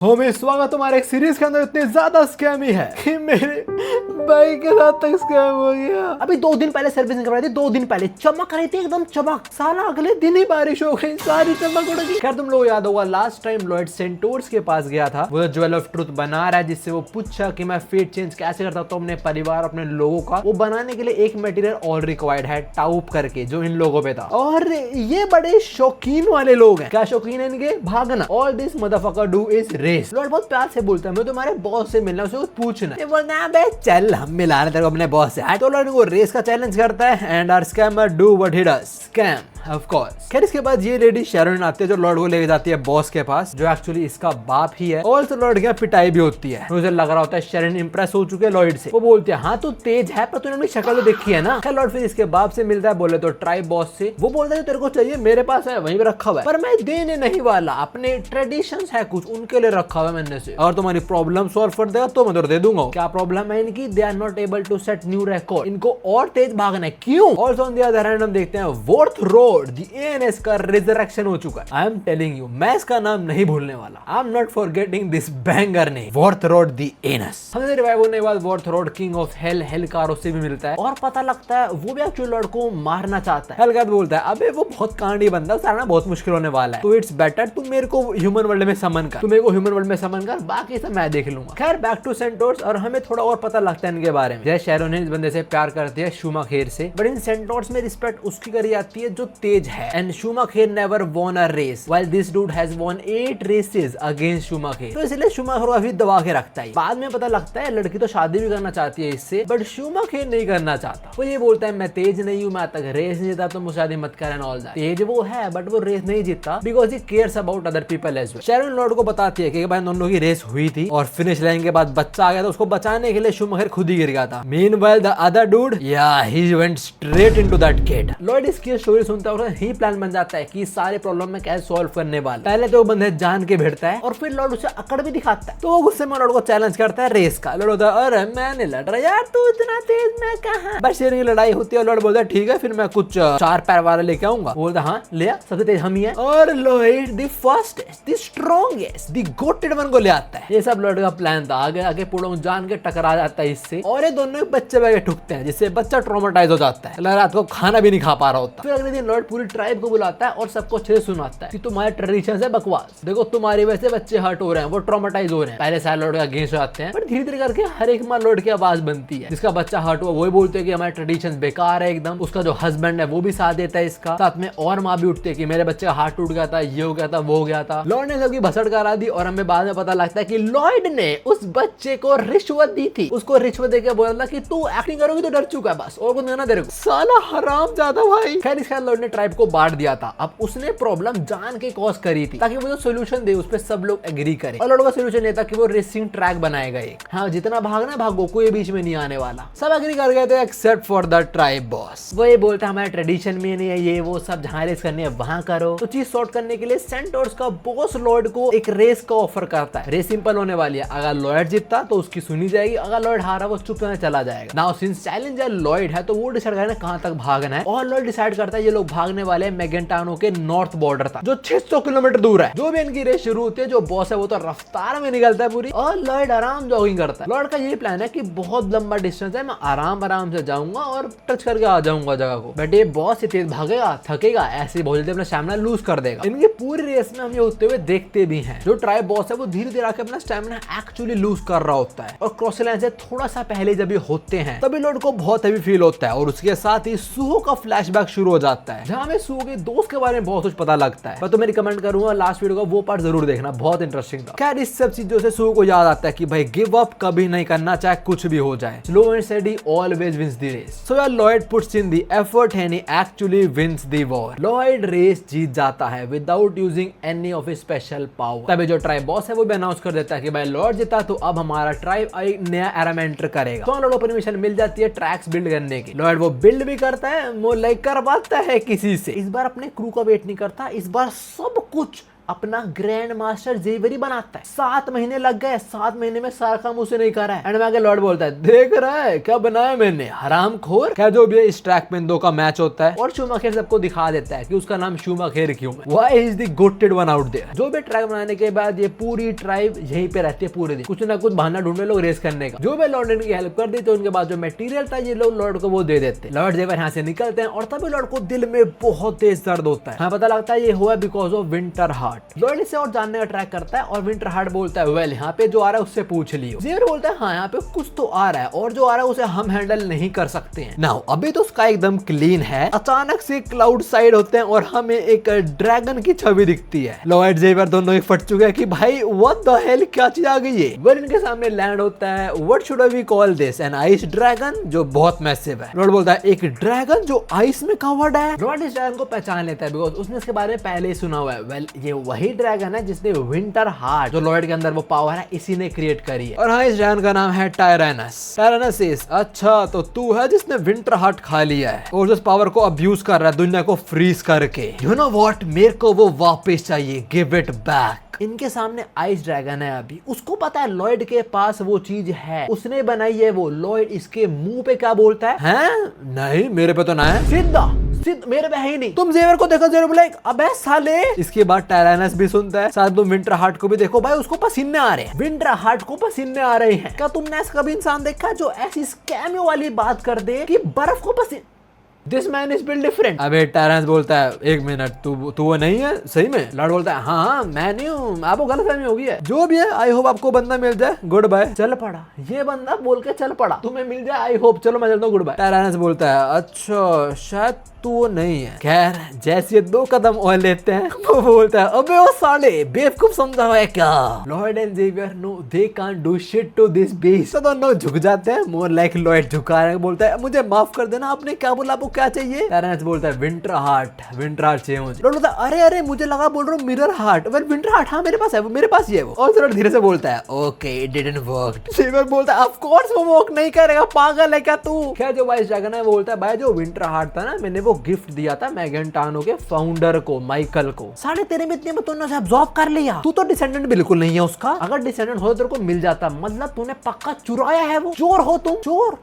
होमी स्वागत तुम्हारे एक सीरीज के अंदर इतने ज्यादा स्कैमी है कि मेरे भाई के साथ तक स्कैम हो गया। अभी 2 दिन पहले सर्विसिंग करवाई थी, 2 दिन पहले चमक रही थी एकदम चमक, साला अगले दिन ही बारिश हो गई, सारी चमक उड़ गई। खैर तुम लोग याद होगा लास्ट टाइम लॉयड सेंटोर्स के पास गया था, वो ज्वेल ऑफ ट्रुथ बना रहा है, जिससे वो पूछा कि मैं फेट चेंज कैसे करता हूँ अपने परिवार अपने लोगों का। वो बनाने के लिए एक मटेरियल और रिक्वायर्ड है टाउप करके, जो इन लोगों पे था। और ये बड़े शौकीन वाले लोग हैं। क्या शौकीन है इनके? भागना। All this motherfucker do is race. Lloyd बहुत प्यार से बोलता है मैं तुम्हारे बॉस से मिलना, उसको पूछना। ये बोलता है बे चल हम मिला रहे तेरे को अपने बॉस से। तो लॉयड को रेस का चैलेंज करता है and our scammer do what he does, scam of course. खैर इसके बाद ये लेडी शैरन आती है जो लॉर्ड को लेके जाती है बॉस के पास, जो एक्चुअली इसका बाप ही है। ऑल्सो लॉर्ड की पिटाई भी होती है। मुझे लग रहा होता है शैरन इंप्रेस हो चुके हैं लॉर्ड से। वो बोलते हैं हाँ तू तेज है पर तूने अपनी शक्ल तो देखी है ना। खैर लॉर्ड फिर इसके बाप से मिलता है, बोले तो ट्राइब बॉस से। वो बोलता है तेरे को चाहिए मेरे पास है, वहीं पे रखा हुआ है, पर मैं देने नहीं वाला, अपने ट्रेडिशंस है कुछ उनके लिए रखा हुआ है मैंने से। और तुम्हारी प्रॉब्लम सॉल्व कर देगा तो मैं तो दे दूंगा। क्या प्रॉब्लम है इनकी? They are not able to set new record. इनको और तेज भागना है। क्यों? Also on the other hand हम देखते हैं वॉर्थ रोड द एएनएस का रिजरेक्शन हो चुका है। आई एम टेलिंग यू मैं इसका नाम नहीं भूलने वाला। I am not forgetting this banger name, worth road the ANS. हमें रिवाइव होने के बाद worth road king of hell, हेलकार से भी मिलता है और पता लगता है वो भी एक्चुअली लॉर्ड को मारना चाहता है। हेलकार बोलता है अबे वो बहुत कांडी बंदा, सारा बहुत मुश्किल होने वाला है, तो इट्स बेटर तुम मेरे को ह्यूमन वर्ल्ड में समन कर, तुम मेरे को ह्यूमन वर्ल्ड में समन कर, बाकी सब मैं देख लूंगा। खैर बैक टू सेंटोर्स और हमें थोड़ा और पता लगता है इनके बारे में। जैसे शैरन इस बंदे से प्यार करती है शूमाखेर से, बट इन सेंटोर्स में रिस्पेक्ट उसकी करी जाती है जो तेज है। And Schumacher never won a race while this dude has won 8 races against Schumacher. तो इसलिए शूमाखेर को अभी दबा के रखता है। बाद में पता लगता है लड़की तो शादी भी करना चाहती है इससे, बट शूमाखेर नहीं करना चाहता। वो ये बोलता है मैं तेज नहीं हूँ, मैं तक रेस नहीं जीता तो मुझे शादी मत कर एंड ऑल दैट। तेज वो है बट वो रेस नहीं जीता because he cares about other people as well. Sharon Lord को बताती है कि भाई दोनों की रेस हुई थी और फिनिश लाइन के बाद बच्चा आ गया था, उसको बचाने के लिए शूमाखेर खुद ही गिर गया था। Meanwhile the other dude he went straight into that kid. Lord इसकी स्टोरी सुनता है, ही प्लान बन जाता है कि सारे प्रॉब्लम में कैसे सॉल्व करने वाला। पहले तो वो बंदे जान के भिड़ता है और फिर लॉर्ड उसे अकड़ भी दिखाता है। तो वो गुस्से में लॉर्ड को चैलेंज करता है रेस का। लॉर्ड बोलता है अरे मैं नहीं लड़ रहा यार, तू इतना तेज मैं कहां। बस ये लड़ाई होती है। लॉर्ड बोलता है ठीक है फिर मैं कुछ 4 पैर वाला लेके आऊंगा। बोलता हाँ ले आ, सबसे तेज हम ही है। और Lord the fastest the strongest the goated one को ले आता है। ये सब लॉर्ड का प्लान था। आगे आगे पुड़ों जान के टकरा जाता है इससे और ये दोनों बच्चे बैठे ठुकते हैं, जिससे बच्चा ट्रॉमेटाइज हो जाता है, रात को खाना भी नहीं खा पा रहा होता। फिर अगले दिन लॉर्ड पूरी ट्राइब को बुलाता है और सबको अच्छे से सुनाता है कि तुम्हारे ट्रेडिशन है बकवास, देखो तुम्हारी वजह से बच्चे हर्ट हो रहे हैं, वो ट्रॉमेटाइज हो रहे हैं। पहले सारे लॉर्ड का अगेंस्ट जाते हैं, पर धीरे धीरे करके हर एक माँ लॉर्ड की आवाज बनती है। जिसका बच्चा हर्ट हुआ वही बोलते हैं कि हमारे ट्रेडिशन बेकार है एकदम। उसका जो हस्बैंड है वो भी साथ देता है इसका। साथ में और माँ भी उठती है कि मेरे बच्चे का हार्ट टूट गया था, ये हो गया था, वो हो गया था। लॉर्ड ने सबकी भसड़ करा दी और हमें बाद में पता लगता है कि लॉर्ड ने उस बच्चे को रिश्वत दी थी। उसको रिश्वत देकर बोला कि तू एक्टिंग करोगी तो डर चुका है, बस और कुछ देना तेरे को। साला हराम ज्यादा भाई। खैर इसके बाद लॉर्ड ने ट्राइब को बांट दिया था। अब उसने प्रॉब्लम जान के कॉज करी थी ताकि वो जो सोल्यूशन दे उस पर सब लोग एग्री करें। और लॉर्ड का सोल्यूशन ये था कि वो रेसिंग ट्रैक बनाएगा एक। हाँ जितना भागना भागो, कोई बीच में नहीं आने वाला। सब एग्री कर गए थे except for the tribe boss. वो ये बोलता है हमारे ट्रेडिशन में नहीं है ये वो सब, जहाँ रेस करनी है वहां करो। तो चीज सॉर्ट करने के लिए सेंटोर्स का बॉस लॉर्ड को एक रेस का ऑफर करता है। रेस सिंपल होने वाली है, अगर लॉर्ड जीतता तो उसकी सुनी जाएगी, अगर लॉर्ड हारा वो चुप होकर चला जाएगा। नाउ सिंस चैलेंजर लॉर्ड है तो वो डिसाइड करना कहां तक भागना है। और लॉर्ड डिसाइड करता है ये लोग भागने वाले हैं मैगेंटानो के नॉर्थ बॉर्डर तक, जो 600 किलोमीटर दूर है। जो भी इनकी रेस शुरू होती है, जो बॉस है वो तो रफ्तार में निकलता है पूरी और लॉर्ड आराम जॉगिंग करता है। लॉर्ड का ये प्लान है कि बहुत लंबा डिस्टेंस है, मैं आराम आराम से जाऊंगा और टच करके आ जाऊंगा जगह को। बट ये बॉस तेज भागेगा, थकेगा, ऐसे बहुत जल्दी अपना स्टैमिना लूज कर देगा। इनकी पूरी रेस में हम ये होते हुए देखते भी हैं। जो ट्राइब बॉस है वो धीरे धीरे आके अपना स्टैमिना एक्चुअली लूज कर रहा होता है और क्रॉस लाइन से थोड़ा सा पहले जब ये होते हैं तभी लॉर्ड को बहुत हैवी फील होता है। और उसके साथ ही सुहो का फ्लैशबैक शुरू हो जाता है, जहां में सुहो के दोस्त के बारे में बहुत कुछ पता लगता है। मैं तो मैं रिकमेंड करूंगा लास्ट वीडियो का वो पार्ट जरूर देखना, बहुत इंटरेस्टिंग था। खैर इस सब चीजों से सुहो को याद आता है कि भाई गिव अप कभी नहीं करना, चाहे कुछ भी हो जाए। Slow and steady always wins the race. So lord puts in the effort and he actually wins the war. Lord race जीत जाता है without using any of his special power. तभी जो ट्राइब बॉस है वो भी अनाउंस कर देता है कि भाई लॉर्ड जीता तो अब हमारा ट्राइब एक नया एरा में एंटर करेगा। तो लॉर्ड को परमिशन मिल जाती है ट्रैक्स बिल्ड करने की। लॉर्ड वो बिल्ड भी करता है, वो लाइक करवाता है किसी से। इस बार अपने क्रू का वेट नहीं करता, इस बार सब कुछ अपना ग्रैंड मास्टर जेवियर ही बनाता है। 7 महीने लग गए, 7 महीने में सारा काम उसे नहीं करा है। एंड में आके लॉर्ड बोलता है देख रहा है क्या बनाया मैंने, हरामखोर। क्या जो भी है इस ट्रैक में 2 का मैच होता है और शूमाकर सबको दिखा देता है कि उसका नाम शूमाकर क्यों है, why is the goated one out there. जो भी ट्रैक बनाने के बाद ये पूरी ट्राइब यहीं पे रहती है पूरे दिन, कुछ ना कुछ बहाना ढूंढे लोग रेस करने का। जो भी लॉर्ड इनकी हेल्प कर दी तो उनके बाद जो मटेरियल था ये लोग लॉर्ड को वो दे देते। लॉर्ड जेवियर यहाँ से निकलते हैं और तभी लॉर्ड को दिल में बहुत तेज दर्द होता है। हाँ पता लगता है ये हुआ because of winter heart. Lord इससे और जानने का ट्रैक करता है और विंटर हार्ट बोलता है वेल यहाँ पे जो आ रहा है उससे पूछ लियो। जेवियर बोलता है हाँ यहाँ पे कुछ तो आ रहा है और जो आ रहा है उसे हम हैंडल नहीं कर सकते हैं। नाउ अभी तो स्काई एकदम क्लीन है, अचानक से क्लाउड साइड होते हैं और हमें एक ड्रैगन की छवि दिखती है। लॉर्ड जेवियर दोनों ही फट चुके हैं कि भाई व्हाट द हेल क्या चीज आ गई है। वेल इनके सामने लैंड होता है। What should we call this, an ice dragon जो बहुत मैसिव है। लॉर्ड बोलता है एक ड्रैगन जो आइस में कवर्ड है। लॉर्ड इस ड्रैगन को पहचान लेता है बिकॉज उसने इसके बारे में पहले ही सुना हुआ है। वेल ये वही ड्रैगन है जिसने विंटर हार्ट जो लॉर्ड के अंदर वो पावर है इसी ने क्रिएट करी है। और हाँ इस ड्रैगन का नाम है टायरानस। टायरानस अच्छा तो तू है जिसने विंटर हार्ट खा लिया है और उस पावर को अब्यूज कर रहा है दुनिया को फ्रीज करके। यू नो व्हाट, मेरे को वो वापस चाहिए, गिव इट बैक। इनके सामने आइस ड्रैगन है अभी, उसको पता है लॉयड के पास वो चीज है, उसने बनाई है वो। लॉयड इसके मुंह पे क्या बोलता है? नहीं मेरे पे तो ना है। सीधा मेरे पे है ही नहीं। तुम जेवियर को देखो, जेवियर बोला अबे साले। इसके बाद टायरानस भी सुनता है, साथ तुम विंटर हार्ट को भी देखो, भाई उसको पसीने आ रहे हैं, विंटर हार्ट को पसीने आ रहे हैं। क्या तुमने ऐसा कभी इंसान देखा जो ऐसी स्कैम वाली बात कर दे कि बर्फ को पसीने? This man is build different. अबे टायरानस बोलता है एक मिनट, तू वो नहीं है सही में? लॉर्ड बोलता है हाँ मैं नहीं हूँ, आपको गलतफहमी होगी है। जो भी है आई होप आपको बंदा मिल जाए, गुड बाय। चल पड़ा ये बंदा बोल के चल पड़ा, तुम्हें मिल जाए आई होप, चलो मैं चलता हूँ, गुड बाय। टायरानस बोलता है अच्छा शायद तू वो नहीं है। खैर जैसे ये 2 कदम और लेते हैं वो बोलता है अबे वो साले बेवकूफ समझा हुआ है क्या? Lord and Xavier no they can't do shit to this beast. तो दोनों झुक जाते हैं, मोर लाइक लॉर्ड झुका रहे, बोलता है मुझे माफ कर देना, आपने क्या बोला, आपको क्या चाहिए? टायरानस बोलता है विंटर हार्ट चाहिए मुझे। लॉर्ड बोलता है अरे मुझे लगा बोल रहा हूँ mirror heart. Well winter heart हाँ मेरे पास है, वो मेरे पास ही है वो। और लॉर्ड धीरे से बोलता है okay it didn't work. Xavier बोलता है ऑफ कोर्स वो वर्क नहीं करेगा, पागल है क्या तू? क्या जो वाइस ड्रैगन है वो बोलता है भाई जो विंटर हार्ट था ना मैंने वो गिफ्ट दिया था मैगेंटानो के फाउंडर को, माइकल को। साढ़े तेरे में इतने में तूने उसे अब्सॉर्ब कर लिया। तू तो डिसेंडेंट बिल्कुल नहीं है उसका, अगर डिसेंडेंट हो तेरे को मिल जाता, मतलब तूने पक्का चुराया है वो। चोर हो तुम, चोर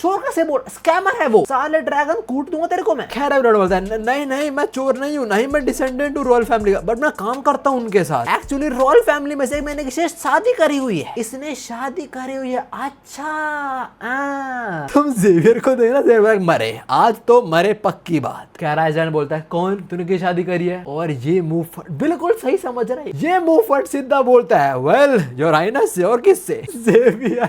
कैसे बोल, स्कैमर है वो, साले ड्रैगन कूट दूंगा तेरे को मैं। खैर लॉर्ड बोलता है नहीं मैं चोर नहीं हूँ, नहीं मैं डिसेंडेंट हूँ रॉयल फैमिली का, बट मैं काम करता हूँ उनके साथ। एक्चुअली रॉयल फैमिली में से मैंने किसी से शादी करी हुई है, इसने शादी करी हुई है। अच्छा तुम जेवियर को देखना, जेवियर मरे आज तो मरे पक्की बात। कैराजन बोलता है कौन, तूने की शादी करी है? और ये मुंह बिल्कुल सही समझ रहा है, ये मुंह फट सीधा बोलता है वेल योर हाइनेस से। और किससे? Xavier.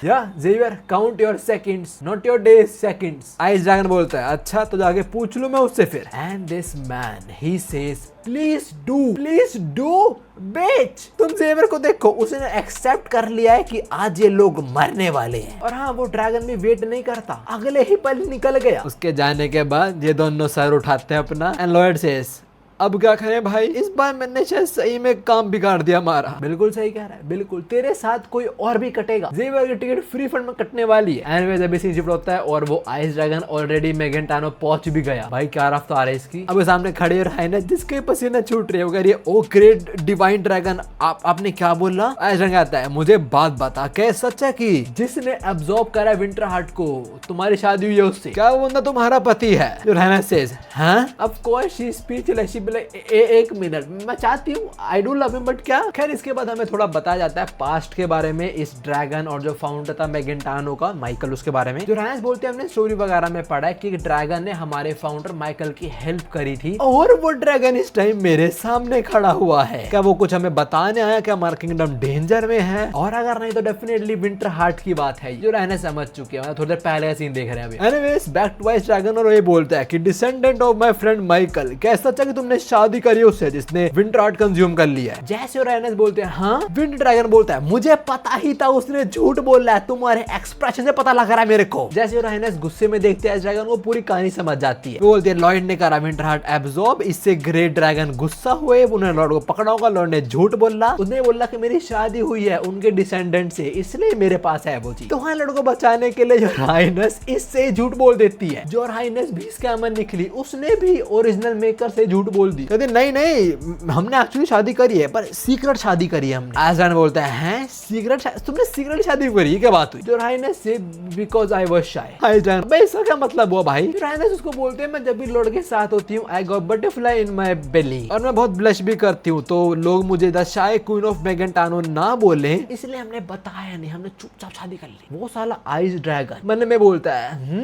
Xavier count your seconds not your days, seconds. Ice dragon बोलता है अच्छा तो जाके पूछ लूं मैं उससे फिर। And this man he says please do बेच। तुम जेवियर को देखो, उसने एक्सेप्ट कर लिया है कि आज ये लोग मरने वाले हैं। और हाँ वो ड्रैगन भी वेट नहीं करता, अगले ही पल निकल गया। उसके जाने के बाद ये दोनों सर उठाते हैं अपना एंड लॉर्ड सेज अब क्या करें भाई, इस बार मैंने शायद सही में काम बिगाड़ दिया हमारा। बिल्कुल सही कह रहा है, बिल्कुल तेरे साथ कोई और भी कटेगा। जेवियर की टिकट फ्री फंड में कटने वाली है। एनीवेज अभी सीन शिफ्ट होता है और वो आइस ड्रैगन ऑलरेडी मैगेंटानो पहुंच भी गया। भाई क्या रफ्तार है इसकी। अब सामने खड़े रहे ना जिसके पसीने छूट रहे, वो कह रही है ओ ग्रेट डिवाइन ड्रैगन आपने क्या बोला? आइस ड्रैगन आता है मुझे बात बता, क्या सच है कि जिसने अब्सॉर्ब करा विंटर हार्ट को तुम्हारी शादी हुई है उससे? क्या वो बंदा तुम्हारा पति है? जो रहना सेज हाँ ऑफ कोर्स शी स्पीचलेस। एक मिनट मैं चाहती हूँ I do love him but क्या। खैर इसके बाद हमें थोड़ा बताया जाता है पास्ट के बारे में, इस ड्रैगन और जो फाउंडर था मैगेंटानो का, माइकल, उसके बारे में। जो रायस बोलते हैं हमने स्टोरी वगैरह में पढ़ा है कि ड्रैगन ने हमारे फाउंडर माइकल की हेल्प करी थी और वो ड्रैगन इस टाइम मेरे सामने खड़ा हुआ है। क्या वो कुछ हमें बताने आया क्या हमारा किंगडम डेंजर में है? और अगर नहीं तो डेफिनेटली विंटर हार्ट की बात है जो रहने समझ चुके हैं, थोड़ी देर पहले का सीन देख रहे हैं अभी। Anyways back to ice dragon और ये बोलता है कि descendant of my friend Michael, क्या सच है कि तुमने शादी करी उससे जिसने विंटर हार्ट कंज्यूम कर लिया है? जैसे और रायनेस बोलते हैं हाँ। विंटर ड्रैगन बोलता है मुझे पता ही था उसने झूठ बोल रहा है, तुम्हारे एक्सप्रेशन से पता लग रहा है मेरे को। जैसे और रायनेस गुस्से में देखते हैं ड्रैगन को, पूरी कहानी समझ जाती है। बोलते हैं लॉर्ड ने करा विंटर हार्ट एब्सॉर्ब, इससे ग्रेट ड्रैगन गुस्सा हुए, उन्होंने लॉर्ड को पकड़ा होगा, लॉर्ड ने झूठ बोला, उसने बोला कि मेरी शादी हुई है उनके डिसेंडेंट से, इसलिए मेरे पास है वो चीज। तो हाँ लॉर्ड को बचाने के लिए जो रायनेस इससे झूठ बोल देती है। जो रायनेस भी स्कैमर निकली, उसने भी ओरिजिनल मेकर से झूठ बोल दी। कहते नहीं नहीं हमने एक्चुअली शादी करी है, पर सीक्रेट शादी करी है हमने। आयरन बोलता है सीक्रेट, तुमने सीक्रेट शादी करी, क्या बात हुई? जो हाइनेस से because I was shy. Iron भाई इसका क्या मतलब हुआ भाई? जो हाइनेस उसको बोलते हैं मैं जब भी लॉर्ड के साथ होती हूँ I got butterfly in my belly, और मैं बहुत ब्लश भी करती हूँ, तो लोग मुझे द शाय क्वीन ऑफ मेगेंटानो ना बोले, इसलिए हमने बताया नहीं, हमने चुपचाप शादी कर ली। वो साला आइस ड्रैगन मन में बोलता है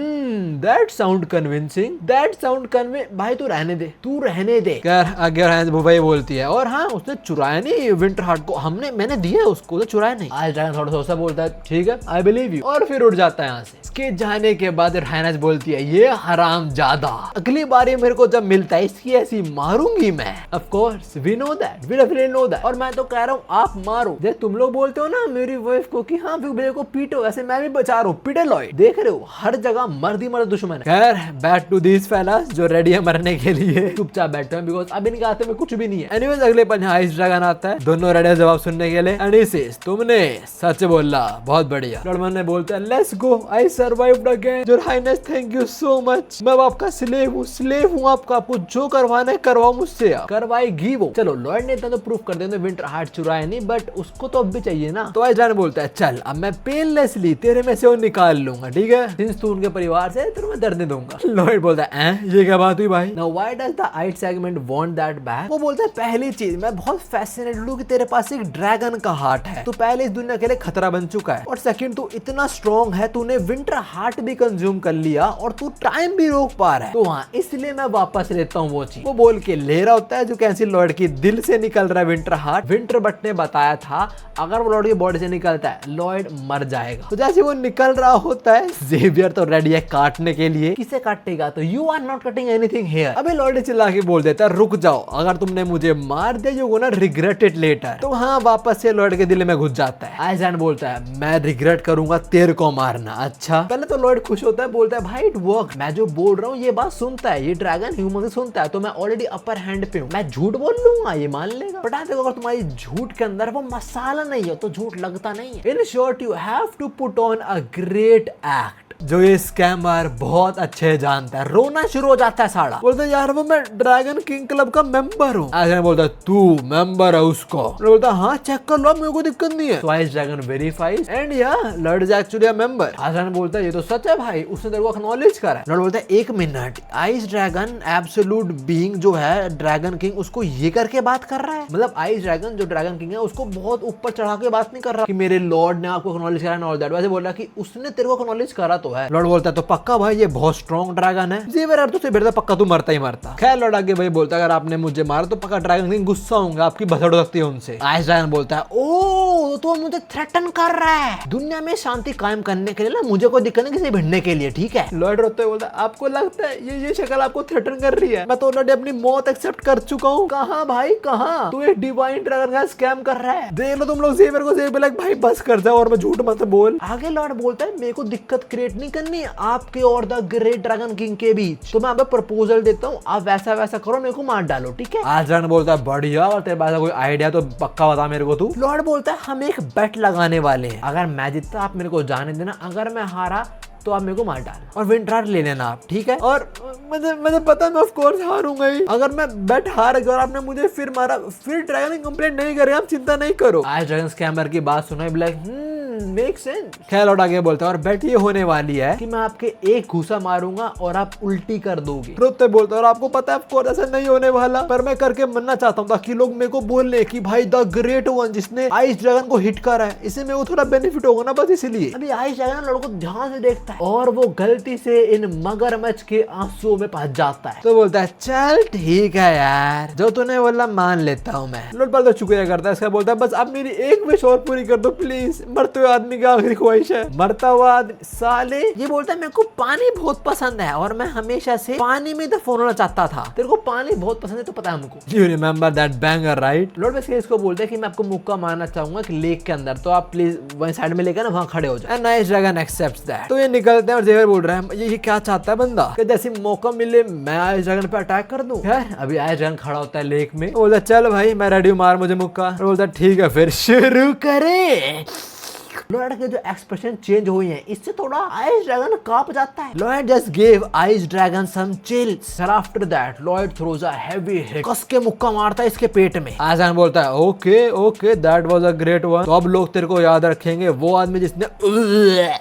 that sound convincing, that sound convince. भाई तू रहने दे, तू रहने दे। कर आगे भाई बोलती है, और हाँ उसने चुराया नहीं विंटर हार्ट को, मैंने दिया उसको, तो चुराया नहीं। आइस ड्रैगन थोड़ा सा बोलता है ठीक है आई बिलीव यू, और फिर उड़ जाता है यहाँ से। इसके जाने के बाद हाइनेस बोलती है ये हरामजादा, अगली बार ये मेरे को जब मिलता है इसकी ऐसी मारूंगी मैं। Of course we know that, we definitely know that, और मैं तो कह रहा हूँ आप मारो। जैसे तुम लोग बोलते हो ना मेरी वाइफ को कि हाँ मेरे को पीटो, ऐसे मैं भी बचा रहा हूँ, पीटे लॉयड। देख रहे हो हर जगह मर्द ही मर्द दुश्मन है। खैर बैक टू दिस फेलास जो रेडी है मरने के लिए, चुपचाप बैठे हैं बिकॉज अब इनके हाथ में कुछ भी नहीं है। एनीवेज अगले पल आइस ड्रैगन आता है, दोनों रेडी है जवाब सुनने के लिए। एंड ही सेज तुमने सच बोला, बहुत बढ़िया। लॉर्ड ने बोलते हैं let's go, I survived again. Your highness thank you so much, मैं आपका स्लेव हूँ आपका, आपको जो करवाना है करवाओ मुझसे, करवाएगी वो। चलो लॉर्ड ने इतना तो प्रूफ कर दिया विंटर हार्ट चुराया नहीं, बट उसको तो अब भी चाहिए ना। तो आइस ड्रैगन बोलता है चल अब मैं पेनलेसली तेरे में से वो निकाल लूंगा, ठीक है, सिंस तू उनके परिवार से तो मैं दर्द दूंगा। लॉर्ड बोलता है ये क्या बात हुई भाई? Now why does the eight segment want that back? वो बोलता है पहली चीज मैं बहुत फैसिनेटेड हूं कि तेरे पास एक ड्रैगन का हार्ट है, तू पहले इस दुनिया के लिए खतरा बन चुका है, और सेकंड तू इतना स्ट्रॉन्ग है, तूने विंटर हार्ट भी कंज्यूम कर लिया और तू टाइम भी रोक पा रहा है, तो हाँ इसलिए मैं वापस लेता हूँ वो चीज। वो बोल के ले रहा होता है जो कैंसी लॉर्ड की दिल से निकल रहा है विंटर हार्ट। विंटर बट ने बताया था अगर वो लॉर्ड की बॉडी से निकलता है लॉर्ड मर जाएगा। तो जैसे वो निकल रहा होता है ज़ेवियर तो रेडी है काटने के लिए। किसे काटेगा? तो you are not cutting anything here. अबे लॉर्ड चिल्ला के बोल देता है रुक जाओ, अगर तुमने मुझे मार दिया you gonna regret it later. तो हाँ वापस से लॉर्ड के दिल में घुस जाता है। आइजन बोलता है मैं रिग्रेट करूंगा तेरे को मारना। अच्छा पहले तो लॉर्ड खुश होता है, बोलता है भाई इट वर्क, मैं जो बोल रहा हूँ ये बात सुनता है, ये ड्रैगन ह्यूमन से सुनता है, तो मैं ऑलरेडी अपर हैंड पे हूँ, मैं झूठ बोल लूंगा ये मान लेगा। बट देखो अगर तुम्हारी झूठ के अंदर वो मसाला नहीं है तो झूठ लगता नहीं है। In short you have to put on a great act, जो ये स्कैमर बहुत अच्छे जानता है। रोना शुरू हो जाता है साड़ा, बोलता है यार वो मैं ड्रैगन किंग क्लब का मेंबर हूँ। आइजन बोलता है तू मेंबर है उसको? बोलता हाँ चेक कर लो मेरे को दिक्कत नहीं है। तो आइस ड्रैगन वेरीफाइज एंड या Lord is actually a member. Eigen बोलता है ये तो सच है भाई, उसने तेरे को एक्नॉलेज करा है। लॉर्ड बोलता है एक minute, ice dragon absolute being जो है ड्रैगन किंग उसको ये करके बात कर रहा है? मतलब आइस ड्रैगन जो ड्रैगन किंग है उसको बहुत ऊपर चढ़ा के बात नहीं कर रहा कि मेरे लॉर्ड ने आपको एक्नॉलेज करा और दैट। वैसे बोल रहा कि उसने तेरे को एक्नॉलेज करा तो है। लॉर्ड बोलता है तो पक्का भाई ये बहुत स्ट्रॉन्ग ड्रैगन है जी मेरा, तो बेटा पक्का तू मरता ही मरता। खैर लॉर्ड आगे भाई बोलता है अगर आपने मुझे मारा तो पक्का ड्रैगन किंग गुस्सा होंगे, आपकी भसड़ हो सकती है उनसे। आइस ड्रैगन बोलता है ओ तो मुझे थ्रेटन कर रहा है दुनिया में शांति कायम करने के लिए ना, मुझे कोई दिक्कत नहीं किसी भिड़ने के लिए, ठीक है। लॉर्ड रोते बोलता है आपको लगता है ये शक्ल आपको थ्रेटन कर रही है? मैं तो ऑलरेडी अपनी मौत एक्सेप्ट कर चुका हूँ। कहाँ भाई कहाँ? तू एक डिवाइन ड्रैगन का स्कैम कर रहा है। देख लो तुम लोग ज़ेवियर को ज़ेवियर लाइक भाई बस कर जाओ और मैं झूठ मत बोल। आगे लॉर्ड बोलता है मेरे को दिक्कत क्रिएट नहीं करनी आपके और द ग्रेट ड्रैगन किंग के बीच, तो मैं आपको प्रपोजल देता हूँ आप वैसा वैसा करो मेरे को मार डालो, ठीक है। आइजन बोलता है बढ़िया, और तेरे पास कोई आइडिया तो पक्का बता मेरे को तू। लॉर्ड बोलता है हम एक बेट लगाने वाले हैं, अगर मैं जीता आप मेरे को जाने देना, अगर मैं हारा तो आप मेरे को मार डाल और विंटर ले लेना आप, ठीक है। और मुझे पता है मैं ऑफ कोर्स हारूंगा ही, अगर मैं बेट हार गया और आपने मुझे फिर मारा फिर ड्रैगन कंप्लेंट नहीं करेगा, आप चिंता नहीं करो। आज ड्रैगन स्कैमर की बात सुना ब्लैक मेक सेंस। खैर लौट आगे बोलता है और बेट ये होने वाली है कि मैं आपके एक घूसा मारूंगा और आप उल्टी कर दोगे। रोते बोलता है और आपको पता है ऑफकोर्स ऐसा नहीं होने वाला, पर मैं करके मरना चाहता हूँ ताकि लोग मेरे को बोले कि भाई द ग्रेट वन जिसने आइस ड्रैगन को हिट करा है, इससे मेरे को थोड़ा बेनिफिट होगा ना, बस इसलिए। अभी आइस ड्रैगन लड़कों को ध्यान से देखता है और वो गलती से इन मगरमच्छ के आंसुओं में फंस जाता है। तो बोलता है चल ठीक है यार, जो तूने बोला मान लेता हूँ मैं। लोट पर तो शुक्रिया करता है, इसका बोलता है बस आप मेरी एक विश और पूरी कर दो प्लीज, मरते हुए आदमी की आखिरी ख्वाहिश है। मरता हुआ आदमी साले ये बोलता है मेरे को पानी बहुत पसंद है और मैं हमेशा से पानी में दफन होना चाहता था। तेरे को पानी बहुत पसंद है तो पता है हमको। You remember that banger right? Lord basically इसको बोलते हैं कि मैं आपको मुक्का मारना चाहूंगा कि लेक के अंदर, तो आप प्लीज वहीं साइड में लेकर ना वहां खड़े हो जाए। And nice dragon accepts that. तो ये निकलते हैं और ज़ेवियर बोल रहा है ये क्या चाहता है बंदा कि जैसे मौका मिले मैं आइस ड्रैगन पे अटैक कर दूं। खैर अभी आइस ड्रैगन खड़ा होता है लेक में, बोलता चल भाई मैं रेडी हूं, मार मुझे मुक्का। बोलता ठीक है फिर शुरू करें। लॉयड के जो एक्सप्रेशन चेंज हुए हैं इससे थोड़ा आइस ड्रैगन कांप जाता है। Lloyd just give ice dragon some chills. After that Lloyd throws a heavy hit, कस के मुक्का मारता है इसके पेट में। आइस बोलता है okay okay that was a great one, तो अब लोग तेरे को याद रखेंगे वो आदमी जिसने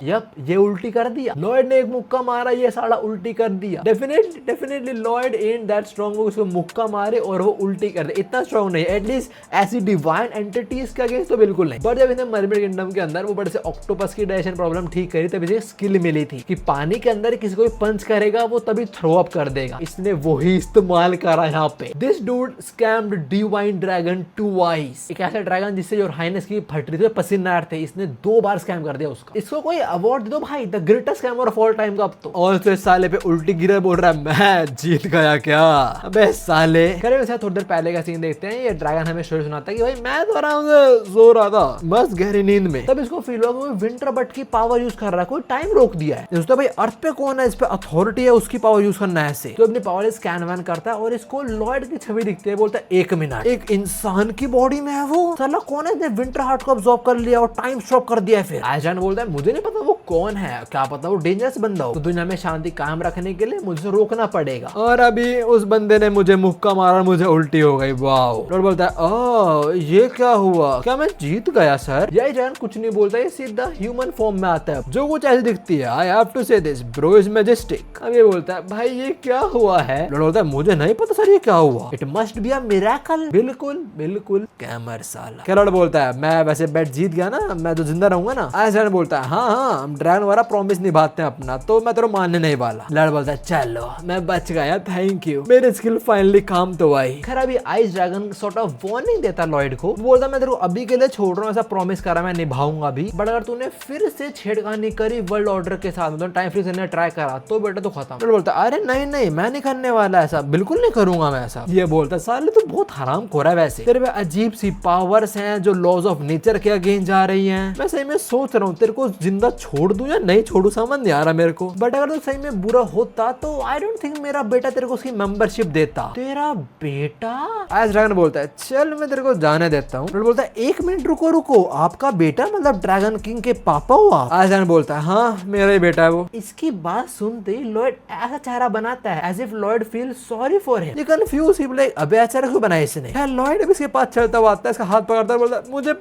यप ये उल्टी कर दिया। लॉयड ने एक मुक्का मारा, ये साला उल्टी कर दिया। Definitely Lloyd and that strong, उसको मुक्का मारे और वो उल्टी कर दे, इतना स्ट्रांग नहीं। एटलीस्ट ऐसी डिवाइन एंटिटीज के अगेंस्ट तो बिल्कुल नहीं। बट जब इसने मरमेड किंगडम के अंदर वो बड़े से ऑक्टोपस की डाइजेशन प्रॉब्लम ठीक करी तब इसे स्किल मिली थी कि पानी के अंदर किसी को पंच करेगा वो तभी थ्रो अप कर देगा। इसने वही इस्तेमाल करा यहाँ पे। This dude scammed divine dragon twice, एक ऐसा ड्रैगन जिससे योर हाइनेस की फट रही थी, पसीना आ रहे थे, इसने 2 बार स्कैम कर दिया उसका। इसको कोई अवार्ड दे दो भाई, the greatest scammer of all time का अब तो। और तो इस साले पे उल्टी गिरा बोल रहा है मैं जीत गया क्या। अबे साले करे वैसे थोड़ी देर पहले का सीन देखते हैं। ये ड्रैगन हमें स्टोरी सुनाता है कि भाई मैं तो आराम से सो रहा था बस गहरी नींद में, तब इसको फील हुआ कि विंटर बट की पावर यूज कर रहा है, कोई टाइम रोक दिया है। दोस्तों भाई अर्थ पे कौन है, इस पे अथॉरिटी है, उसकी पावर यूज करना है ऐसे। तो अपनी पावर स्कैन वैन करता है और इसको लॉयड की छवि दिखती है, बोलता है 1 मिनट, एक इंसान की बॉडी में है वो। साला कौन है जिसने विंटर हार्ट को अब्सॉर्ब कर लिया और टाइम स्टॉप कर दिया। फिर आइजन बोलता है मुझे नहीं पता वो कौन है, क्या पता वो डेंजरस बंदा हो, तो दुनिया में शांति कायम रखने के लिए मुझे रोकना पड़ेगा। और अभी उस बंदे ने मुझे मुक्का मारा, मुझे उल्टी हो गई। वाओ। लॉर्ड बोलता है ओह ये क्या हुआ, क्या मैं जीत गया सर। यही जैन कुछ नहीं बोलता, ये सीधा ह्यूमन फॉर्म में आता है जो कुछ ऐसी दिखती है। आई हैव टू से दिस ब्रो इज मैजेस्टिक। अब ये बोलता है भाई ये क्या हुआ है। लॉर्ड बोलता है मुझे नहीं पता सर ये क्या हुआ, it must be a miracle. बिल्कुल बिल्कुल कैमर साला। क्या लॉर्ड बोलता है मैं वैसे बेट जीत गया ना, मैं तो जिंदा रहूंगा ना। आइजन बोलता है हाँ हम ड्रैगन वाला प्रॉमिस निभाते हैं अपना, तो मैं तेरे मानने नहीं वाला। लॉर्ड बोलता है चलो मैं बच गया, थैंक यू, मेरी स्किल फाइनली काम तो आई। खैर अभी ice dragon sort of warning देता लॉयड को, बोलता मैं तेरे को अभी के लिए छोड़ रहा हूँ, ऐसा प्रॉमिस करा मैं निभाऊंगा भी, बट अगर तूने फिर से छेड़खानी करी वर्ल्ड ऑर्डर के साथ, मतलब टाइम फ्रीज करने ट्राई करा तो बेटा तो खत्म। लॉयड बोलता अरे नहीं नहीं मैं नहीं करने वाला ऐसा, बिल्कुल नहीं करूंगा मैं ऐसा। ये बोलता साले तू बहुत हरामखोर है वैसे, तेरे पे अजीब सी पावर्स हैं जो लॉज ऑफ नेचर के अगेंस्ट जा रही हैं। मैं सही में सोच रहा हूँ तेरे को जिंदा छोड़ दूं या नहीं छोड़ू, समझ नहीं आ रहा मेरे को। बट अगर तू सही में बुरा होता तो आई डोंट थिंक मेरा बेटा तेरे को उसकी मेंबरशिप देता। तेरा बेटा? आइस ड्रैगन बोलता है चल मैं तेरे को जाने देता हूँ। बोलता है 1 मिनट रुको रुको, आपका बेटा मतलब ड्रैगन किंग के पापा हुआ? आइस ड्रैगन बोलता है हाँ मेरा ही बेटा है वो। इसकी बात सुनते ही लॉयड ऐसा चेहरा बनाता है as if Lloyd feel sorry for him. ये कंफ्यूज, ही बोले अबे ऐसा क्यों बनाया इसने। लॉयड अब इसके पास चलता हुआ आता है, इसका हाथ पकड़ता है, बोलता है मुझे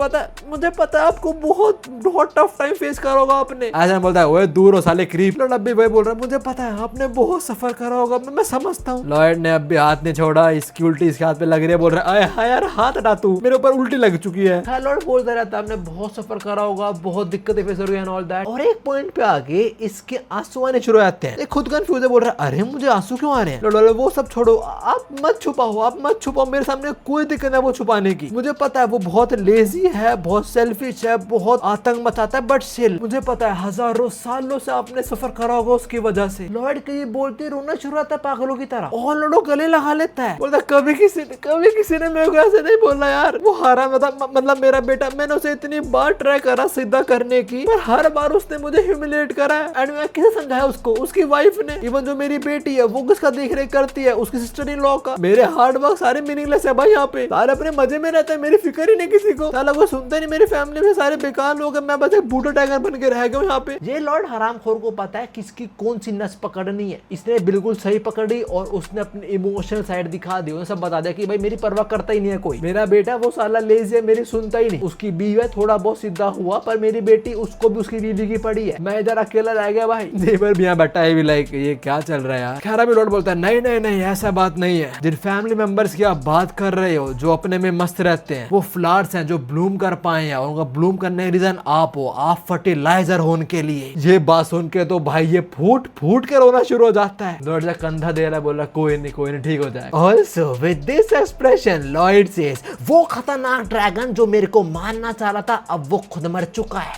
पता है आपको बहुत टफ टाइम फेस करा होगा आपने। आइस ड्रैगन बोलता है ओए दूर हो साले क्रीप। लॉयड अब भी वही बोल रहा है मुझे पता है आपने बहुत सफर करा होगा, मैं समझता हूँ। लॉयड ने अब भी हाथ नहीं छोड़ा, इसकी उल्टी इसके हाथ पे लग रही है, बोल रहा है यार हाथ हटा तू, मेरे ऊपर उल्टी लग चुकी है। लॉयड बोलता रहता है आपने बहुत सफर करा होगा, बहुत दिक्कतें फेस हो रही है एंड ऑल दैट। और एक पॉइंट पे आके इसके आंसू आने शुरू हो जाते हैं। खुद कंफ्यूज है, बोल रहा है अरे मुझे आंसू क्यों आ रहे हैं। लॉयड वो सब छोड़ो, आप मत छुपाओ, मेरे सामने कोई दिक्कत है वो छुपाने की। मुझे पता है वो बहुत लेजी है, बहुत सेल्फिश है, बहुत आतंक मचाता है, बट स्टिल मुझे पता है हजारों सालों से आपने सफर करा होगा उसकी वजह से। लॉयड के ये बोलते रोना शुरू होता है पागलों की तरह, और लॉयड गले लगा लेता है, बोलता कभी किसी ने मेरे को ऐसे नहीं बोला यार। वो हारा मतलब मेरा बेटा, मैंने उसे इतनी बार ट्राई करा सीधा करने की, पर हर बार उसने मुझे ह्यूमिलेट करा है। एंड मैं कैसे समझाया उसको, उसकी वाइफ ने, इवन जो मेरी बेटी है वो किसका देख रेख करती है, उसकी सिस्टर इन लॉ का। मेरे हार्ड वर्क सारे मीनिंगलेस है भाई, यहाँ पे सारे अपने मजे में रहते हैं, मेरी फिक्र ही नहीं किसी को। साला कोई सुनता नहीं, मेरी फैमिली में सारे बेकार लोग हैं, मैं बस एक बूढ़ा टाइगर बन के रह गया यहाँ पे। ये लॉर्ड हरामखोर को पता है किसकी कौन सी नस पकड़नी है, इसने बिल्कुल सही पकड़ी और उसने अपनी इमोशनल साइड दिखा दी, सब बता दिया कि भाई मेरी परवाह करता ही नहीं है कोई, मेरा बेटा वो साला लेजी है, मेरी सुनता ही नहीं। उसकी बीवी है थोड़ा बहुत सीधा हुआ, पर मेरी बेटी उसको भी उसकी बीवी की पड़ी है, मैं इधर अकेला रह गया भाई। जेबर भी यहाँ बैठा है भी लाइक ये क्या चल रहा है यार। खैर अभी लॉर्ड बोलता है नहीं ऐसा बात नहीं है, जिन फैमिली मेंबर्स की आप बात कर रहे हो जो अपने में मस्त रहते हैं, वो फ्लावर्स हैं जो ब्लूम कर पाए हैं, और उनका ब्लूम करने का रीजन आप हो, आप फर्टिलाइजर होने के लिए। ये बात सुन के तो भाई ये फूट के रोना शुरू हो जाता है। लॉर्ड से कंधा दे रहा है, बोल रहा कोई नहीं ठीक हो जाएगा। Also with this expression Lord says वो खतरनाक ड्रैगन जो मेरे को मारना चाह रहा था अब वो खुद मर चुका है।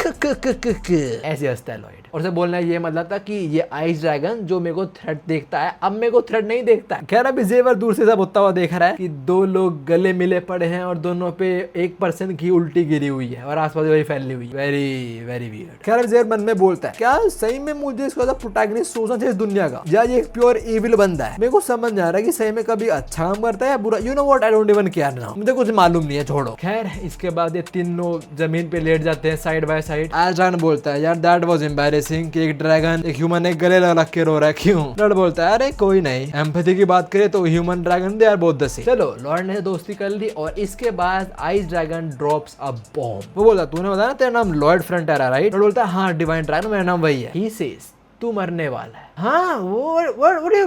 ऐसे हंसता है लॉर्ड, और से बोलना ये मतलब था कि ये आइस ड्रैगन जो मेरे को थ्रेट देखता है अब मेरे को थ्रेट नहीं देखता है। खैर अभी जेवर दूर से सब होता हुआ देख रहा है कि 2 लोग गले मिले पड़े हैं और दोनों पे 1% की उल्टी गिरी हुई है और आसपास वही फैली हुई है। Very weird. खैर अब जेवर मन में बोलता है क्या सही में मुझे इसका प्रोटैगनिस्ट सोचना चाहिए दुनिया का, या ये एक प्योर इविल बंदा है। मेरे को समझ नहीं आ रहा है कि सही में कभी अच्छा काम करता है या बुरा। You know what, I don't even care now, मुझे कुछ मालूम नहीं है, छोड़ो। खैर इसके बाद ये तीनों जमीन पे लेट जाते हैं साइड बाय साइड। आजान बोलता है यार दैट वाज एम्बैरेसिंग कि एक ड्रैगन एक ह्यूमन एक गले लग के रो रहा है, क्यों? लॉर्ड बोलता है अरे कोई नहीं, एम्पैथी की बात करें तो human dragon they are both the same. चलो लॉर्ड ने दोस्ती कर ली और इसके बाद ice dragon drops a bomb. वो बोलता तूने बताया ना तेरा नाम लॉर्ड फ्रंटियर है राइट? लॉर्ड बोलता है हाँ डिवाइन ड्रैगन मेरा नाम वही है। ही सेज तू मरने वाला है। हाँ वो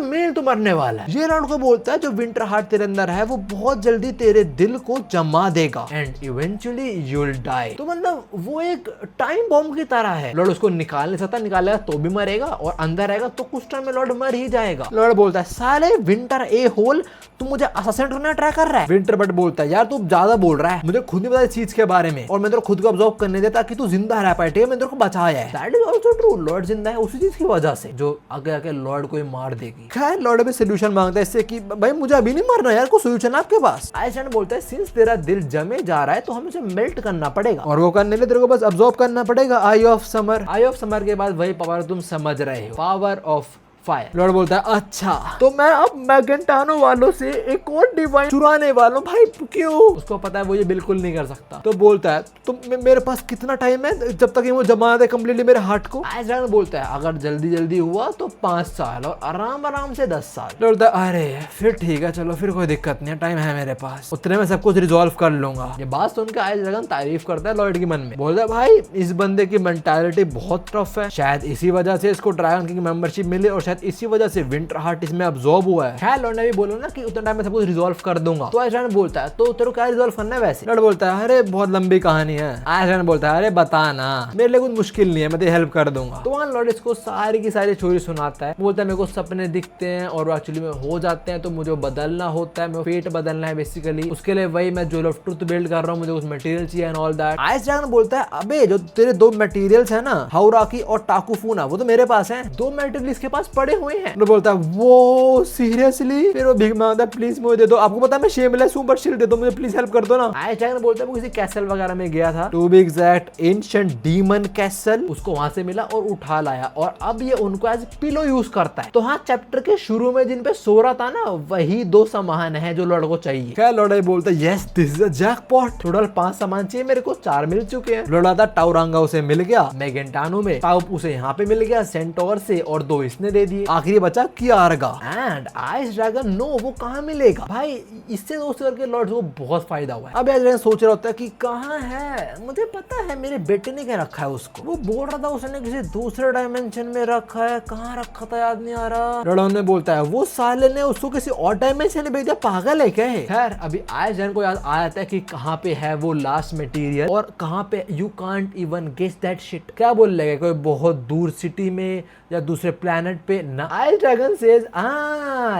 मेल तो मरने वाला है। ये लॉर्ड को बोलता है जो विंटर हार्ट तेरे अंदर है वो बहुत जल्दी तेरे दिल को जमा देगा and eventually you will die. तो मतलब वो एक टाइम बॉम्ब की तरह है। लॉर्ड उसको निकाल नहीं सकता, निकालेगा तो भी मरेगा और अंदर रहेगा तो कुछ टाइम में लॉर्ड मर ही जाएगा। लॉर्ड बोलता है साले विंटर ए होल तू मुझे असैसिन करने ट्राई कर रहा है। विंटर बट बोलता है यार तू ज्यादा बोल रहा है, मुझे खुद नहीं पता इस चीज के बारे में और मैं तेरे खुद को ऑब्जर्व करने दे ताकि तू जिंदा रह पाए। मैं तेरे को बचाया है। That is also true. Lord जिंदा है उसी चीज की वजह से जो आगे आके लॉर्ड को ही मार देगी। खैर लॉर्ड भी सोल्यूशन मांगता है इससे कि भाई मुझे अभी नहीं मरना यार, कोई सोल्यूशन आपके पास? आइसलैंड बोलता है सिंस तेरा दिल जमे जा रहा है तो हमें उसे मेल्ट करना पड़ेगा और वो करने के लिए तेरे को बस अब्सॉर्ब करना पड़ेगा eye of summer. Eye of summer के बाद वही पावर तुम समझ रहे हो, पावर ऑफ फायर। लॉर्ड बोलता है अच्छा तो मैं अब मैगेंटानो वालों से एक और डिवाइन चुराने वाला हूं। भाई क्यों? उसको पता है वो ये बिल्कुल नहीं कर सकता। तो बोलता है तो मेरे पास कितना टाइम है जब तक वो जमा दे कंप्लीटली मेरे हार्ट को? आइसलैंड बोलता है अगर जल्दी जल्दी हुआ तो 5 साल और आराम आराम से 10 साल। बोलता है अरे फिर ठीक है चलो फिर कोई दिक्कत नहीं है, टाइम है मेरे पास, उतने में सब कुछ रिजॉल्व कर लूंगा। ये बात सुनकर आइसलैंड तारीफ करता है लॉर्ड के मन में। बोलता है भाई इस बंदे की मेंटालिटी बहुत टफ है, शायद इसी वजह से इसको ड्रैगन किंग मेंबरशिप मिले और शायद इसी वजह से विंटर हार्ट इसमें अब्सॉर्ब हुआ है। खैर लॉर्ड ने भी बोला ना कि उतना टाइम में सब कुछ रिजॉल्व कर दूंगा। तो आइसलैंड बोलता है तो तेरे को क्या रिजॉल्व करना है वैसे? लॉर्ड बोलता है अरे बहुत लंबी कहानी है। आइसलैंड बोलता है अरे बता ना, मेरे लिए कुछ मुश्किल नहीं है, मैं तेरी हेल्प कर दूंगा। तो वहां लॉर्ड इसको सारी की सारी स्टोरी सुनाता है। बोलता है मेरे को सपने दिखते हैं और वो एक्चुअली में हो जाते हैं तो मुझे बदलना होता है, मेरे फेट बदलना है बेसिकली। उसके लिए वही मैं ज्वेल ऑफ ट्रुथ बिल्ड कर रहा हूँ, मुझे कुछ मटेरियल चाहिए एंड ऑल दैट। आइसलैंड बोलता है अबे जो तेरे 2 मटेरियल्स है ना हाउराकी और टाकुफूना वो तो मेरे पास है, 2 मटेरियल इसके पास पड़े हुए हैं। बोलता है वो सीरियसली? फिर वो भीख मांगता है प्लीज मुझे दे दो, आपको पता है मैं शेमलेस हूं बट शील्ड दे दो मुझे प्लीज हेल्प कर दो ना। आइसलैंड बोलता है वो किसी कैसल वगैरह में गया था, to be exact ancient demon castle, उसको वहां से मिला और उठा लाया और अब ये उनको एज पिलो यूज करता है। तो हाँ चैप्टर के शुरू में जिन पे सो रहा था ना वही 2 सामान है जो लॉर्ड को चाहिए। क्या लॉर्ड बोलता है yes this is a jackpot, total 5 सामान चाहिए मेरे को, 4 मिल चुके हैं। लॉर्ड आता टाउरांगा उसे मिल गया, मैगेंटानो में टाउप उसे यहाँ पे मिल गया सेंटोर से और 2 इसने दे दिए, आखिरी बचा कियारगा एंड आइस ड्रैगन। नो वो कहाँ मिलेगा भाई? इससे दोस्त करके लॉर्ड को बहुत फायदा हुआ है। अब आइस ड्रैगन सोच रहा होता है कि कहाँ है, मुझे पता है मेरे बेटे ने क्या रखा है उसको, वो बोल रहा था उसने किसी दूसरे डायमेंशन में रखा है, कहाँ रखा था याद नहीं आ रहा। लॉर्ड ने बोलता है वो साले ने उसको किसी और डायमेंशन में भेज दिया, पागल है क्या है? खैर अभी आइस ड्रैगन को याद आ जाता है कि कहाँ पे है वो लास्ट मटेरियल और कहाँ पे you can't even guess that shit. क्या बोल लेगा कोई बहुत दूर सिटी में या दूसरे प्लेनेट पे ना। आइस ड्रैगन सेज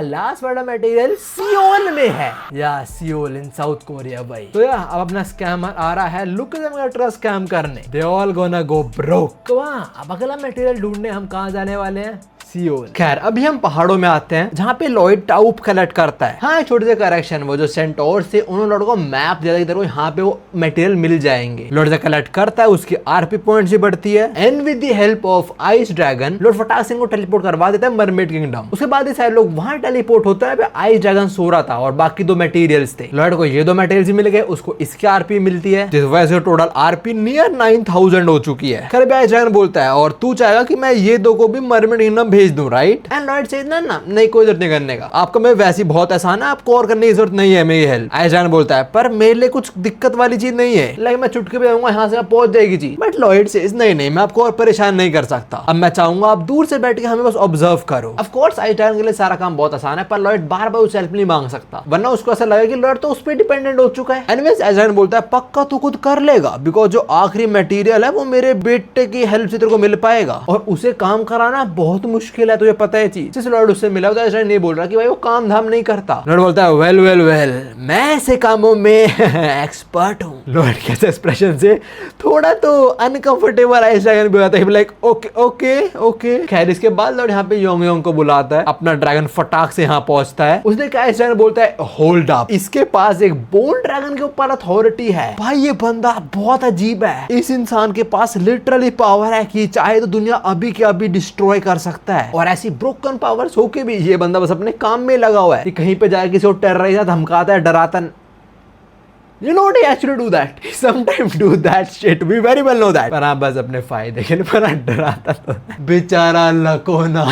लास्ट वाला मटेरियल सियोल में है, या सियोल इन साउथ कोरिया भाई। तो या अब अपना स्कैमर आ रहा है लुक ट्रस्ट स्कैम करने, they all gonna go broke. तो अब अगला मटेरियल ढूंढने हम कहाँ जाने वाले हैं? सियोल। खैर अभी हम पहाड़ों में आते हैं जहाँ पे लॉयड टाउप कलेक्ट करता है। हाँ छोटे से करेक्शन, वो जो सेंटोर से उन्होंने लॉर्ड को मैप दिया था कि यहाँ पे वो मटेरियल मिल जाएंगे। लॉर्ड से कलेक्ट करता है, उसकी आरपी पॉइंट्स भी बढ़ती है and with the help of ice dragon Lord फटाक सिंह को टेलीपोर्ट करवा देता है मरमेड किंगडम। उसके बाद ये सारे लोग वहां टेलीपोर्ट होता है, आइस ड्रैगन सो रहा था और बाकी 2 मटेरियल्स थे। लॉर्ड को ये 2 मटेरियल्स मिल गए, उसको इसकी आरपी मिलती है, जिस वजह से टोटल आरपी नियर 9000 हो चुकी है। खैर आइस ड्रैगन बोलता है और तू चाहेगा कि मैं ये 2 को भी मरमेड किंगडम भेज दूं राइट? लॉर्ड से ना नहीं कोई जरूरत नहीं करने का, आपका मैं वैसे बहुत आसान है, आपको और करने की जरूरत नहीं है मेरी हेल्प। आइसलैंड बोलता है पर मेरे लिए कुछ दिक्कत वाली चीज नहीं है, लाइक मैं चुटकी पे जाऊंगा यहाँ से पहुंच जाएगी चीज। बट लॉयड से नहीं मैं आपको और परेशान नहीं कर सकता, अब मैं चाहूंगा आप दूर से बैठ के हमें बस ऑब्जर्व करो। ऑफ कोर्स आइसलैंड के लिए सारा काम बहुत आसान है पर लॉयड बार बार उसे हेल्प नहीं मांग सकता, वरना उसको ऐसा लगेगा कि लॉयड तो उस पर डिपेंडेंट हो चुका है। एनीवेज आइसलैंड बोलता है पक्का तू खुद कर लेगा, बिकॉज जो आखिरी मटेरियल है वो मेरे बेटे की हेल्प से तेरे को मिल पाएगा और उसे काम कराना बहुत मुश्किल मुश्किल है, तुझे पता है चीज। जिस लॉर्ड उससे मिला होता है नहीं बोल रहा कि भाई वो काम धाम नहीं करता। लॉर्ड बोलता है वेल वेल वेल, मैं ऐसे कामों में एक्सपर्ट हूँ। लॉर्ड के एक्सप्रेशन से थोड़ा तो अनकंफर्टेबल आइसड्रैगन भी होता है, लाइक ओके ओके ओके। खैर इसके बाद लॉर्ड यहाँ पे योंग योंग को बुलाता है, अपना ड्रैगन फटाक से यहाँ पहुंचता है। उसने क्या आइसड्रैगन बोलता है होल्ड अप, इसके पास एक बोन ड्रैगन के ऊपर अथॉरिटी है। भाई ये बंदा बहुत अजीब है, इस इंसान के पास लिटरली पावर है कि चाहे तो दुनिया अभी के अभी डिस्ट्रॉय कर सकता है, और ऐसी ब्रोकन पावर्स होके भी ये बंदा बस अपने काम में लगा हुआ है कि कहीं पे जाके किसी को टेरराइज धमकाता है, डराता। You know they actually do that. Sometimes do that shit. We very well know that. पर आप बस अपने फायदे के लिए पर डराता तो बेचारा लकोना।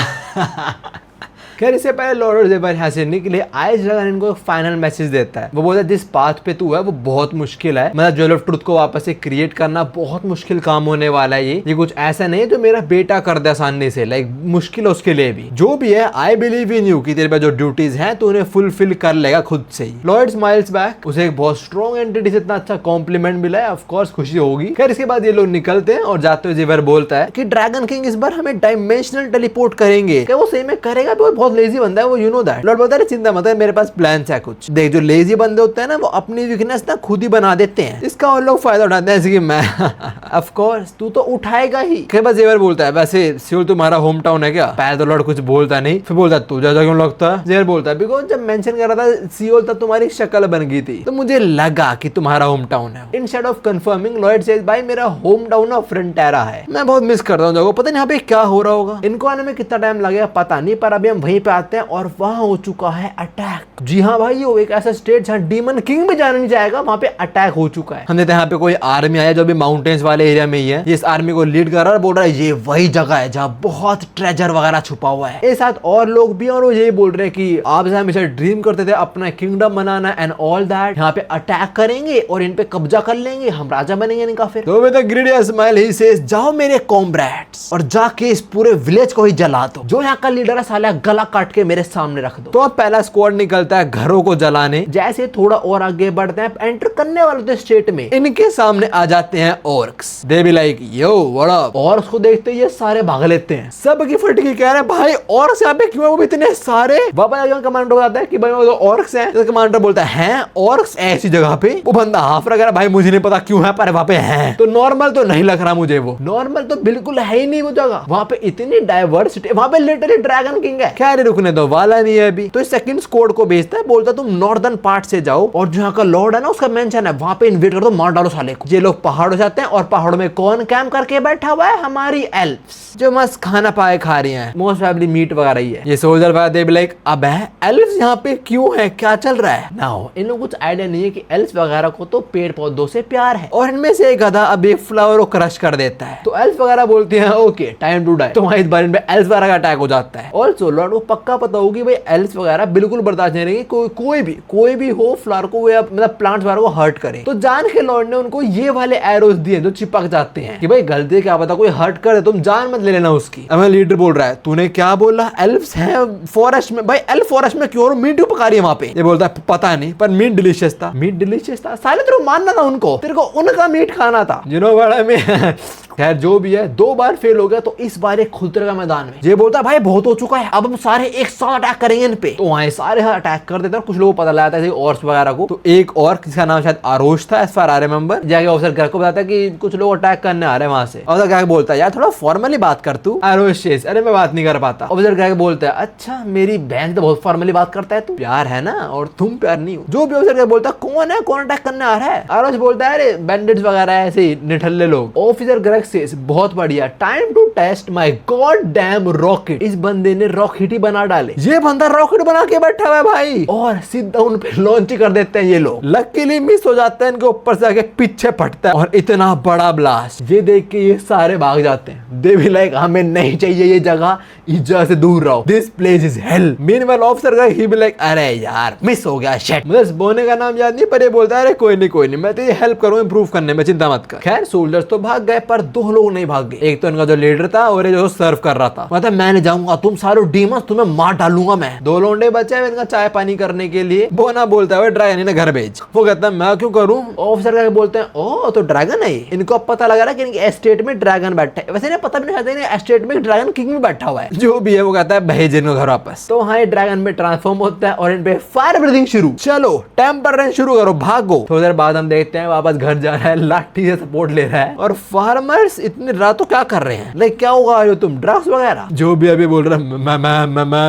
खैर इससे पहले लॉर्ड ज़ेबर यहाँ से निकले, आइसड्रैगन इनको एक फाइनल मैसेज देता है। वो बोलता है जिस पाथ पे तू है वो बहुत मुश्किल है, मतलब ज्वेल ऑफ ट्रुथ को वापस से क्रिएट करना बहुत मुश्किल काम होने वाला है। ये कुछ ऐसा नहीं है जो मेरा बेटा कर दे आसानी से, लाइक मुश्किल है उसके लिए भी। जो भी है आई बिलीव इन यू कि तेरे पे जो ड्यूटीज हैं तो उन्हें फुलफिल कर लेगा खुद से ही। लॉर्ड स्माइल्स बैक, उसे एक बहुत स्ट्रॉन्ग एंटिटी से इतना अच्छा कॉम्प्लीमेंट मिला है, ऑफ कोर्स खुशी होगी। खैर इसके बाद ये लोग निकलते हैं और जाते हुए ज़ेबर बोलता है कि ड्रैगन किंग इस बार हमें डायमेंशनल टेलीपोर्ट करेंगे। क्या वो सही में करेगा? तो बहुत लेजी बंदा है वो, यू नो दैट। लॉर्ड बोलता है चिंता मत कर, मेरे पास प्लान्स है कुछ। देख जो लेजी बंदे होते हैं ना वो अपनी वीकनेस ना खुद ही बना देते हैं, इसका और लोग फायदा उठाते हैं, जैसे कि मैं। ऑफ कोर्स तू तो उठाएगा ही। खैर बस ज़ेबर बोलता है वैसे सियोल तुम्हारा होम टाउन है क्या? पहले तो लॉर्ड कुछ बोलता नहीं, फिर बोलता तू ज्यादा क्यों लगता है? ज़ेबर बोलता है बिकॉज जब मेंशन कर रहा था सियोल तब तुम्हारी शक्ल बन गई थी तो मुझे लगा कि तुम्हारा होम टाउन है। Instead of confirming Lord says भाई मेरा होम टाउन ऑफ फ्रंटेरा है, मैं बहुत मिस करता हूँ जगह। पता नहीं यहाँ पे क्या हो रहा होगा, इनको आने में कितना टाइम लगेगा पता नहीं, पर अभी हम वहीं पे आते हैं और वहां हो चुका है अटैक। जी हाँ भाई, वो एक ऐसा स्टेट जहाँ डीमन किंग भी जाना नहीं जाएगा, वहां पे अटैक हो चुका है। हम देखते हैं यहाँ पे कोई आर्मी आया जो भी माउंटेन्स वाले एरिया में ही है। इस आर्मी को लीड कर रहा है और बोल रहा है ये वही जगह है जहाँ बहुत ट्रेजर वगैरह छुपा हुआ है। एक साथ और लोग भी, और वो ये बोल रहे हैं कि आप हमेशा ड्रीम करते थे अपना kingdom banana and all that, यहाँ पे अटैक करेंगे और इन पे कब्जा कर लेंगे, हम राजा बनेंगे इनका। फिर तो with a greedy smile he says जाओ मेरे कॉम्रेड्स और जाके इस पूरे विलेज को ही जला दो, जो यहाँ का लीडर है साला गला काट के मेरे सामने रख दो। तो अब पहला स्क्वाड निकलता है घरों को जलाने। जैसे थोड़ा और आगे बढ़ते हैं, एंटर करने वाले थे स्टेट में, इनके सामने आ जाते हैं orcs. They be like yo what up. Orcs को देखते ये सारे भाग लेते हैं, सब की फटकी कह रहे हैं भाई ऑर्क्स यहाँ पे क्यों है वो इतने सारे। वापस कमांडर बताता है कि भाई वो तो ऑर्क्स हैं। तो कमांडर बोलता है ऑर्क्स ऐसी जगह पे? वो बंदा हाफ रहा है भाई मुझे नहीं पता क्यों है पर वहाँ पे है। तो नॉर्मल तो नहीं लग रहा मुझे, वो नॉर्मल तो बिल्कुल है ही नहीं वो जगह, वहाँ पे इतनी डाइवर्सिटी, वहाँ पे लिटरली ड्रैगन किंग है। खैर रुकने दो वाला नहीं है अभी। तो सेकंड स्क्वाड को भेजता है, बोलता तुम नॉर्दर्न पार्ट से जाओ और जहाँ का लॉर्ड है ना उसका मेंशन है वहाँ पे इन्वेट कर दो, मार डालो साले को। ये लोग पहाड़ों जाते हैं और पहाड़ों में कौन कैंप करके बैठा हुआ है? हमारी एल्फ्स, जो मस्त खाना पाए खा रही हैं, मोस्ट प्रोबेबली मीट वगैरह ही है। ये सोल्जर दे भी लाइक अब है एल्फ्स यहाँ पे क्यों है, क्या चल रहा है? नाउ इन लोगों को कुछ आइडिया नहीं है कि एल्फ्स वगैरह को तो पेड़ पौधों से प्यार है, और इनमें से एक गधा अब एक फ्लावर को क्रश कर देता है। तो एल्फ्स वगैरह बोलती हैं ओके टाइम टू डाई। तो इस बार इन पे एल्फ्स वगैरह का अटैक हो जाता है। ऑल्सो लॉर्ड को पक्का पता होगी भाई एल्फ्स वगैरह बिल्कुल बर्दाश्त नहीं रहेगी कोई भी हो फ्लावर को मतलब प्लांट्स वगैरह को हर्ट करे। तो जान के लॉर्ड ने उनको ये वाले एरोस दिए जो चिपक जाते हैं कि भाई गलती क्या पता कोई हर्ट करे, तुम जान मत ले लेना उसकी। अब लीडर बोल रहा है तूने क्या बोला? एल्फ्स हैं फॉरेस्ट में। भाई एल्फ फॉरेस्ट में क्यों? मीट क्यों पका रही है वहां पे? ये बोलता है पता नहीं पर मीट डिलीशियस था। मीट डिलीशियस था साले, तेरे को मानना था उनको, तेरे को उनका मीट खाना था, you know what I mean. खैर जो भी है 2 बार फेल हो गया तो इस बार एक खुद का मैदान में ये बोलता है भाई बहुत हो चुका है, अब हम सारे एक साथ अटैक करेंगे इन पे। तो वहां सारे अटैक कर देते हैं। कुछ लोग पता लगाता है ऑर्क्स वगैरह को। तो एक और जिसका नाम शायद आरोश था, एज फार आई रिमेंबर, जाके ऑफिसर घर को बताता है कि कुछ लोग अटैक करने आ रहे हैं वहां से। ऑफिसर क्या बोलता है यार थोड़ा फॉर्मली बात कर तू। आरोश अरे मैं बात नहीं कर पाता। ऑफिसर क्या बोलता है अच्छा मेरी बहन तो बहुत फॉर्मली बात करता है, तू प्यार है ना और तुम प्यार नहीं हो। जो भी ऑफिसर क्या बोलता है कौन है, कौन अटैक करने आ रहा है? आरोश बोलता है अरे बैंडिट्स वगैरह ऐसे निठल्ले लोग। ऑफिसर ग्रेग सेज बहुत बढ़िया, time to test my goddamn rocket. इस बंदे ने रॉकेट ही बना डाले। ये बंदा रॉकेट बना के बैठा हुआ है भाई, और सीधा उन पे लॉन्च कर देते हैं ये लोग। लकीली मिस हो जाता है, इनके ऊपर से आके पीछे फटता है और इतना बड़ा ब्लास्ट। ये देख के ये सारे भाग जाते हैं। दे भी लाइक हमें नहीं चाहिए ये जगह, इस जगह से दूर रहो, this place is hello. Meanwhile officer का ही भी लाइक अरे यार मिस हो गया शिट। मुझे बोने का नाम याद नहीं पर ये बोलता है अरे कोई नहीं मैं तेरी हेल्प करूं इंप्रूव करने में, चिंता मत कर। खैर सोल्जर्स तो भाग गए पर दो लोग नहीं भाग गए, एक तो इनका जो लीडर था और ये जो सर्व कर रहा था। मतलब मैं नहीं जाऊंगा, तुम सारे डीमंस, तुम्हें मार डालूंगा मैं। दो लोंडे बचे हैं इनका चाय पानी करने के लिए। वो ना बोलता है ड्रैगन इन्हें घर भेज। वो कहता है मैं क्यों करूं? ऑफिसर करके बोलते हैं ओ तो ड्रैगन है। इनको अब पता लगा रहा है कि इनके एस्टेट में ड्रैगन बैठा है। वैसे इन्हें पता भी नहीं था एस्टेट में ड्रैगन किंग भी बैठा हुआ है। जो भी है वो कहता है भेज इनको घर वापस। तो हाँ, ड्रैगन में ट्रांसफॉर्म होता है और इन पे फायर ब्रीथिंग शुरू। चलो टेम्पर रन शुरू करो, भागो। थोड़ी देर बाद हम देखते हैं वापस घर जा रहा है, लाठी से सपोर्ट ले रहा है। और फार्मर्स इतनी रातों क्या कर रहे हैं? लाइक क्या होगा जो तुम ड्रग्स वगैरह? जो भी अभी बोल रहा है मैं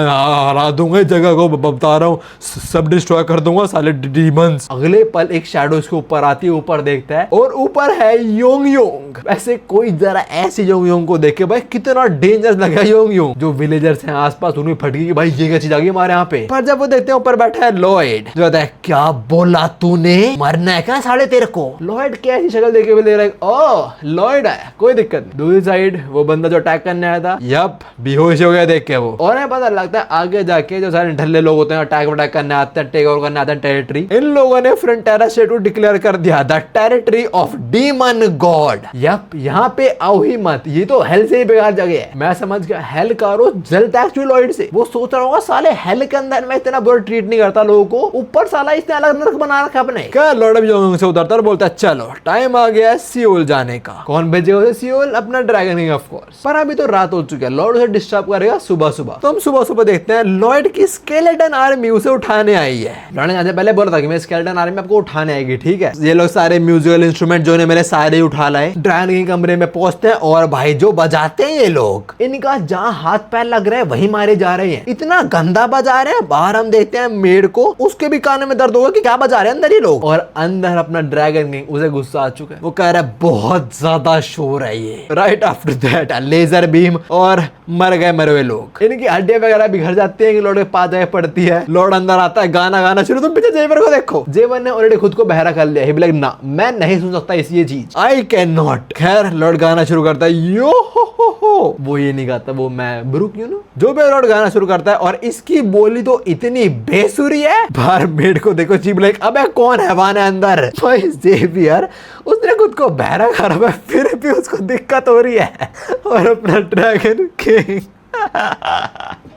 हरा दूंगा इस जगह को, बता रहा हूँ सब डिस्ट्रॉय कर दूंगा साले डीमंस। अगले पल एक शैडो इसके ऊपर आती है, ऊपर देखता है और ऊपर है योंग योंग। वैसे कोई जरा ऐसी योंग योंग को देखे भाई कितना डेंजर लगा योंग योंग। जो विलेजर्स हैं आसपास उन्हें फटकी कि भाई ये क्या चीज आ गई हमारे यहाँ पे। पर जब वो देखते हैं ऊपर बैठा है लॉयड, जो कहता है क्या बोला तूने, मरना है क्या साले तेरे को? लॉयड कैसी शक्ल देखे हुए ले रहा है, ओह लॉयड है, कोई दिक्कत नहीं। दूसरी साइड वो बंदा जो अटैक करने आया था, यप बेहोश हो गया देख के वो। और पता लगता है आगे जाके जो सारे ढल्ले लोग होते हैं अटैक करने आते हैं, टेक ओवर करने आते हैं टेरिटरी, इन लोगों ने फ्रंटेरा स्टेट को डिक्लेयर कर दिया the territory of demon god. Yup, यहाँ पे आओ ही मत, ये तो हेल से ही बेकार जगह है। मैं समझ गया हेल का रोज जलता है लॉयड से। वो सोच रहा होगा साले हेल के अंदर मैं इतना बुरा ट्रीट नहीं करता लोगों को, ऊपर साला इसने अलग नरक बना रखा अपने। क्या लॉर्ड भी जो से उतरता और बोलता है चलो टाइम आ गया सियोल जाने का। कौन भेजेगा उसे सियोल? अपना ड्रैगन किंग ऑफ कोर्स। पर अभी तो रात हो चुकी है, लॉर्ड उसे डिस्टर्ब करेगा सुबह सुबह। तो हम सुबह सुबह देखते हैं लॉर्ड की स्केलेटन आर्मी उसे उठाने आई है। लॉर्ड ने पहले बोला था कि मैं स्केलेटन आर्मी आपको उठाने आएगी, ठीक है। ये लोग सारे म्यूजिकल इंस्ट्रूमेंट जो ने मेरे सारे ही उठा लाए। ड्रैगन किंग कमरे में पहुंचते हैं और भाई जो बजाते हैं ये लोग, इनका जहां हाथ पैर लग रहे हैं वही मारे जा रहे हैं। इतना गंदा बजा रहे हैं। बाहर हम देखते हैं मेड को, उसके भी कानों में दर्द होगा कि क्या बजा रहे हैं अंदर ही लोग। और अंदर अपना ड्रैगन किंग, उसे गुस्सा आ चुका है। वो कह रहा है बहुत ज्यादा शोर है ये। Right after that laser beam और मर गए मरे हुए लोग। इनकी हड्डियां वगैरह बिखर जाती है कि लॉर्ड के पास जाके पड़ती है। लॉर्ड अंदर आता है, गाना गाना शुरू। तुम पीछे जेवर को देखो, जेवर ने ऑलरेडी खुद को बहरा कर लिया। ही लाइक ना मैं नहीं सुन सकता इस ये चीज, आई कैन नॉट। खैर लॉर्ड गाना शुरू करता है, यो हो। वो ये नहीं गाता, वो मैं ब्रूक यू नो जो भी लॉर्ड गाना शुरू करता है। और इसकी बोली तो इतनी बेसुरी है। बाहर मेड को देखो, चीप लाइक अबे कौन हैवान है अंदर? भाई जेवियर उसने खुद को बहरा कर रहा है, फिर भी उसको दिक्कत हो रही है। और अपना ड्रैगन किंग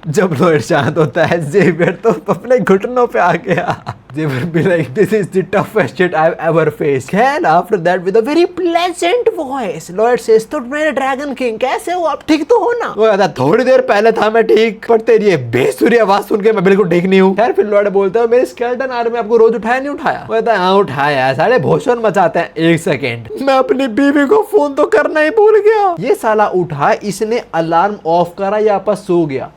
जब लॉर्ड शांत होता है, जेवियर तो अपने घुटनों पे आ गया। Zever be like, this is the toughest shit I've ever faced. And after that, with a very pleasant voice, Lord says, तो मेरे ड्रैगन किंग कैसे हो आप? ठीक तो हो ना? वो कहता थोड़ी देर पहले था मैं ठीक, पर तेरी ये बेसुरी आवाज सुन के मैं बिल्कुल ठीक नहीं हूँ। फिर लॉर्ड बोलता है मेरे स्केलेटन आर्मी आपको रोज उठाया नहीं उठाया? वो कहता है हाँ उठाया है, सारे भोषण मचाते हैं। एक सेकेंड, मैं अपनी बीवी को फोन तो करना ही भूल गया। ये साला उठा, इसने अलार्म ऑफ करा या आपस सो गया।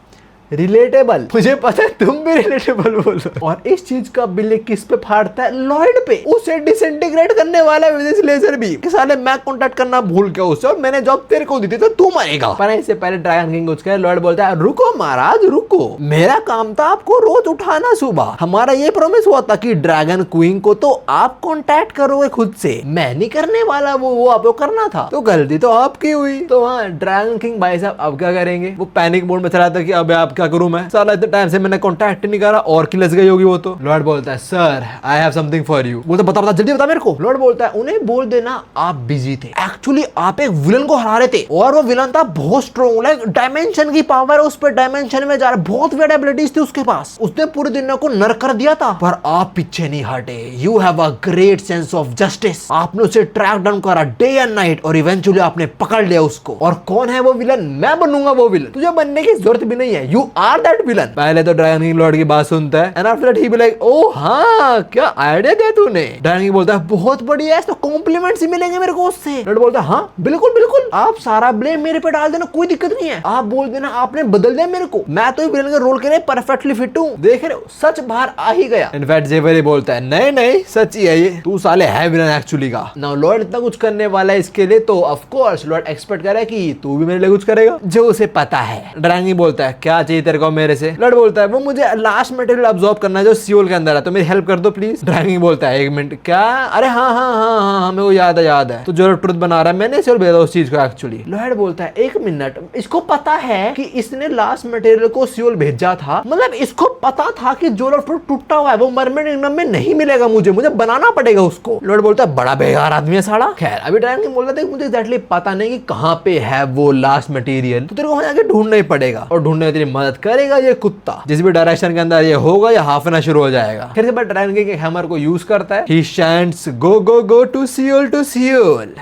रिलेटेबल, मुझे पता है तुम भी रिलेटेबल बोलो। और इस चीज का बिल किस पे फाड़ता है? लॉर्ड पे। उसे डिसइंटीग्रेट करने वाला है विद लेजर बीम। कि साले मैं कांटेक्ट करना भूल गया उससे और मैंने जॉब तेरे को दी थी तो तू मरेगा। पर इससे पहले ड्रैगन किंग कुछ कहे, लॉर्ड बोलता है रुको महाराज रुको, मेरा काम था आपको रोज उठाना सुबह। हमारा ये प्रॉमिस हुआ था कि ड्रैगन क्वीन को तो आप कांटेक्ट करोगे खुद से, मैं नहीं करने वाला, वो आपको करना था। तो गलती तो आपकी हुई। तो हाँ ड्रैगन किंग भाई साहब अब क्या करेंगे? वो पैनिक मोड में चला था कि अब आप क्या करूं मैं, साला इतने टाइम से मैंने कांटेक्ट नहीं करा और की लस गई होगी वो तो। लॉर्ड बोलता है sir I have something for you. बोलता बता जल्दी बता मेरे को। लॉर्ड बोलता है उन्हें बोल देना आप बिजी थे, एक्चुअली आप एक विलन को हरा रहे थे और वो विलन था बहुत स्ट्रॉन्ग, लाइक डायमेंशन की पावर उस पर, डायमेंशन में जा रहा, बहुत वेड एबिलिटीज थी उसके पास, उसने पूरी दुनिया को नर्क कर दिया था। पर आप पीछे नहीं हटे, you have a great sense of justice. आपने उसे ट्रैक डाउन करा डे एंड नाइट और इवेंचुअली आपने पकड़ लिया उसको। और कौन है वो विलन? मैं बनूंगा वो विलन, तुझे बनने की जरूरत भी नहीं है, यू आर दैट विलन। पहले तो ड्रैगन किंग लॉर्ड की बात सुनता है and after that he be like oh हाँ क्या आइडिया दिया तूने। ड्रैगन किंग बोलता है बहुत बढ़िया है, तो कॉम्प्लीमेंट्स ही मिलेंगे मेरे को उससे। लॉर्ड बोलता है हाँ बिल्कुल बिल्कुल, आप सारा ब्लेम मेरे पे डाल देना, कोई दिक्कत नहीं है, आप बोल देना आपने बदल दिया मेरे को, मैं तो विलन के रोल के लिए परफेक्टली फिट हूँ। देख रहे हो सच बाहर आ ही गया। इनफैक्ट जेवर बोलता है नहीं नहीं सच ही है ये, तू साले है विलन एक्चुअली का। नाउ लॉर्ड इतना कुछ करने वाला है इसके लिए तो ऑफ कोर्स लॉर्ड एक्सपेक्ट करे कि तू भी मेरे लिए कुछ करेगा जो उसे पता है। ड्रैगन किंग बोलता है क्या चाहिए चाहिए तेरे को मेरे से? लॉर्ड बोलता है वो मुझे लास्ट मटेरियल अब्सॉर्ब करना है जो सियोल के अंदर है, तो मेरी हेल्प कर दो प्लीज। ड्रैगन किंग बोलता है 1 मिनट क्या? अरे हाँ हाँ हाँ हाँ मेरे को याद है तो जो ट्रुथ बना रहा है मैंने सियोल भेजा उस चीज को एक्चुअली। लॉर्ड बोलता है 1 मिनट, इसको पता है कि इसने लास्ट मटेरियल को सियोल भेजा था, मतलब इसको पता था कि जो ट्रुथ टूटा हुआ है वो मरमेड किंगडम में नहीं मिलेगा, मुझे बनाना पड़ेगा उसको। लॉर्ड बोलता है बड़ा बेकार आदमी है साला। खैर अभी ड्रैगन किंग बोलता है मुझे एग्जैक्टली पता नहीं कि कहाँ पे है वो लास्ट मटेरियल, तो तेरे को वहां जाके ढूंढना ही पड़ेगा, और ढूंढने में तेरी मदद करेगा ये कुत्ता, जिस भी डायरेक्शन के अंदर ये होगा या हाफना शुरू हो जाएगा। फिर बाद ड्रैगन किंग हैमर को यूज करता है, ही शैंट्स गो गो गो टू सियोल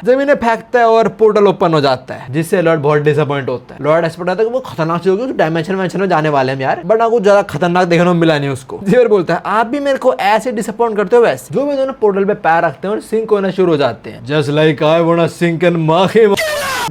जमीन फेंकता है और पोर्टल ओपन हो जाता है, जिससे लॉर्ड बहुत डिसअपॉइंट होता है। लॉर्ड एक्सपेक्ट करता है कि वो खतरनाक चीज होगी, डायमेंशन में जाने वाले हैं यार, बट कुछ ज्यादा खतरनाक देखने को मिला नहीं उसको। जेवर बोलता है आप भी मेरे को ऐसे डिसअपॉइंट करते हो वैसे। जो भी दोनों पोर्टल पे पैर रखते हैं और सिंक होना शुरू हो जाते हैं, just like I want sink in माखे।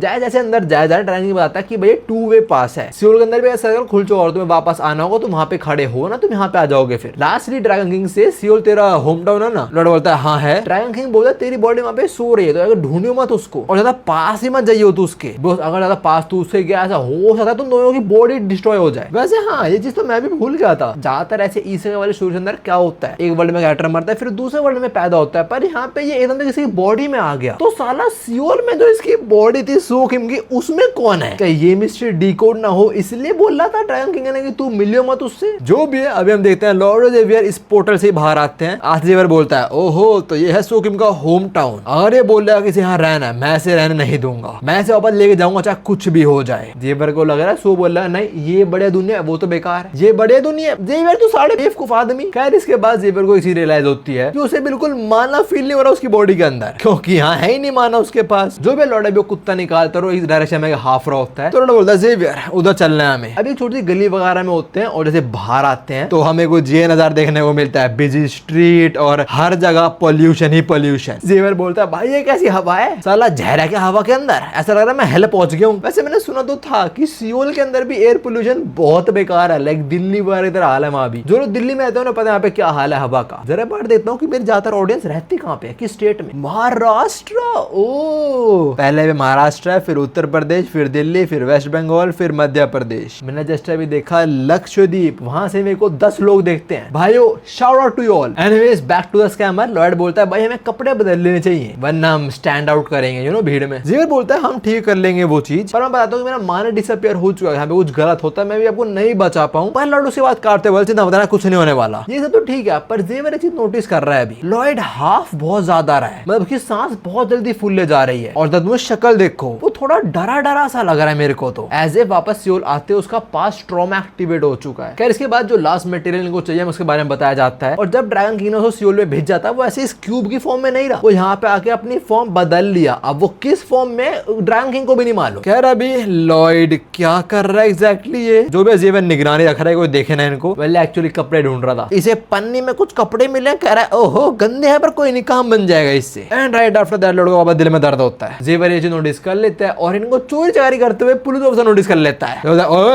जैसे अंदर जाए ड्रैगन किंग बताता है कि भाई 2 वे पास है, सियोल के अंदर भी ऐसा खुल चुका और तुम्हें वापस आना होगा, तुम वहां पे खड़े हो ना, तुम यहाँ पे आ जाओगे। फिर लास्टली ड्रैगन किंग से सियोल तेरा होम टाउन है ना? लॉर्ड बोलता है हाँ है। ड्रैगन किंग बोलता है तेरी बॉडी वहां पे सो रही है, तो अगर ढूंढियो मत उसको, और ज्यादा पास ही मत जाइए तो उसके, अगर ज्यादा पास तू उससे गया ऐसा हो सकता है तुम दोनों की बॉडी डिस्ट्रॉय हो जाए। वैसे हाँ ये चीज तो मैं भी भूल गया था, ज्यादातर ऐसे ईसे वाले स्टोरी के अंदर क्या होता है, एक वर्ल्ड में कैरेक्टर मरता है फिर दूसरे वर्ल्ड में पैदा होता है, पर यहाँ पे ये एकदम से किसी बॉडी में आ गया। तो साला सियोल में जो इसकी बॉडी थी सो किम की, उसमें कौन है? क्या ये मिस्ट्री डिकोड ना हो इसलिए बोल रहा था ड्रैगन किंग ने कि तू मिलियो मत उससे? जो भी है अभी हम देखते हैं लॉर्ड जेवियर इस पोर्टल से बाहर आते हैं। आज जेवियर बोलता है ओहो तो ये है सो किम का होम टाउन, अगर ये बोल रहा है कि यहाँ रहना है, मैं इसे रहने नहीं दूंगा, मैं इसे वापस लेके जाऊंगा चाहे कुछ भी हो जाए। जेवियर को लग रहा है सो बोल रहा है नहीं ये बढ़िया दुनिया है, वो तो बेकार है, ये बढ़िया दुनिया। जेवियर तो साढ़े बेवकूफ आदमी। खैर इसके बाद जेवियर को इसी रियलाइज होती है कि उसे बिल्कुल माना फील नहीं हो रहा उसकी बॉडी के अंदर, क्योंकि यहाँ है ही नहीं माना उसके पास। जो भी लॉर्ड है वो कुत्ता निकालता और इस डायरेक्शन में हाफ रहा होता है, तो लॉर्ड बोलता है जेवियर उधर चलना है हमें। अभी छोटी सी गली वगैरह में होते हैं और जैसे बाहर आते हैं तो हमें कुछ ये नजारा देखने को मिलता है, बिजी स्ट्रीट और हर जगह पोल्यूशन ही पोल्यूशन। जेवियर बोलता है भाई ये कैसी हवा है, साला जहर है क्या हवा के अंदर? ऐसा लग रहा है मैं हेल पहुंच गया हूँ। वैसे मैंने सुना तो था कि सियोल के अंदर भी एयर पोल्यूशन बहुत बेकार है, लाइक दिल्ली वगैरह इधर हाल है वहां भी। जो लोग दिल्ली में रहते हैं पता है यहाँ पे क्या हाल है हवा का। जरा बात देता हूँ कि मेरी ज्यादातर ऑडियंस रहती कहाँ पे, किस स्टेट में? महाराष्ट्र। ओ पहले भी महाराष्ट्र है, फिर उत्तर प्रदेश, फिर दिल्ली, फिर वेस्ट बंगाल, फिर मध्य प्रदेश। मैंने जस्ट अभी देखा लक्षद्वीप, वहां से मेरे को 10 लोग देखते हैं। भाइयों shout out to you all. Anyways back to the scammer. Lloyd बोलता है भाई हमें कपड़े बदल लेने चाहिए वरना हम स्टैंड आउट करेंगे यू नो भीड़ में। जेवियर बोलता है हम ठीक कर लेंगे वो चीज, पर मैं बताता हूँ कि मेरा माना डिसअपियर हो चुका है, यहाँ पे कुछ गलत होता है, मैं भी आपको नहीं बचा पाऊँ। पर लॉयड उसके बाद काटते बोलते चिंता बताना कुछ नहीं होने वाला, ये सब तो ठीक है। पर जेवियर चीज नोटिस कर रहा है अभी, लॉयड हाफ बहुत ज्यादा रहा है, मतलब उसकी सांस बहुत जल्दी फूलने जा रही है, और जब तुम शक्ल देखो वो थोड़ा डरा डरा सा लग रहा है मेरे को। तो एज ए वापस सियोल आते उसका पास्ट ट्रॉमा एक्टिवेट हो चुका है। खैर इसके बाद जो लास्ट मटेरियल इनको चाहिए उसके बारे में बताया जाता है, और जब ड्रैगन किंग ने सियोल में भेज जाता है वो ऐसे इस क्यूब की फॉर्म में नहीं रहा, वो यहाँ पे आके अपनी फॉर्म बदल लिया। अब वो किस फॉर्म में ड्रैगन किंग को भी नहीं मालूम। खैर अभी लॉयड क्या कर रहा है एग्जैक्टली, ये जो भी जेवियर निगरानी रख रहा है कोई देखे ना इनको, पहले एक्चुअली कपड़े ढूंढ रहा था, इसे पन्नी में कुछ कपड़े मिले, कह रहा है ओहो गंदे हैं पर कोई नहीं काम बन जाएगा इससे। And right after that Lord को वापस दिल में दर्द होता है। जेवियर ये चीज नोटिस कर लेता है और इनको चोरी चकारी करते हुए पुलिस ऑफिसर नोटिस कर लेता है।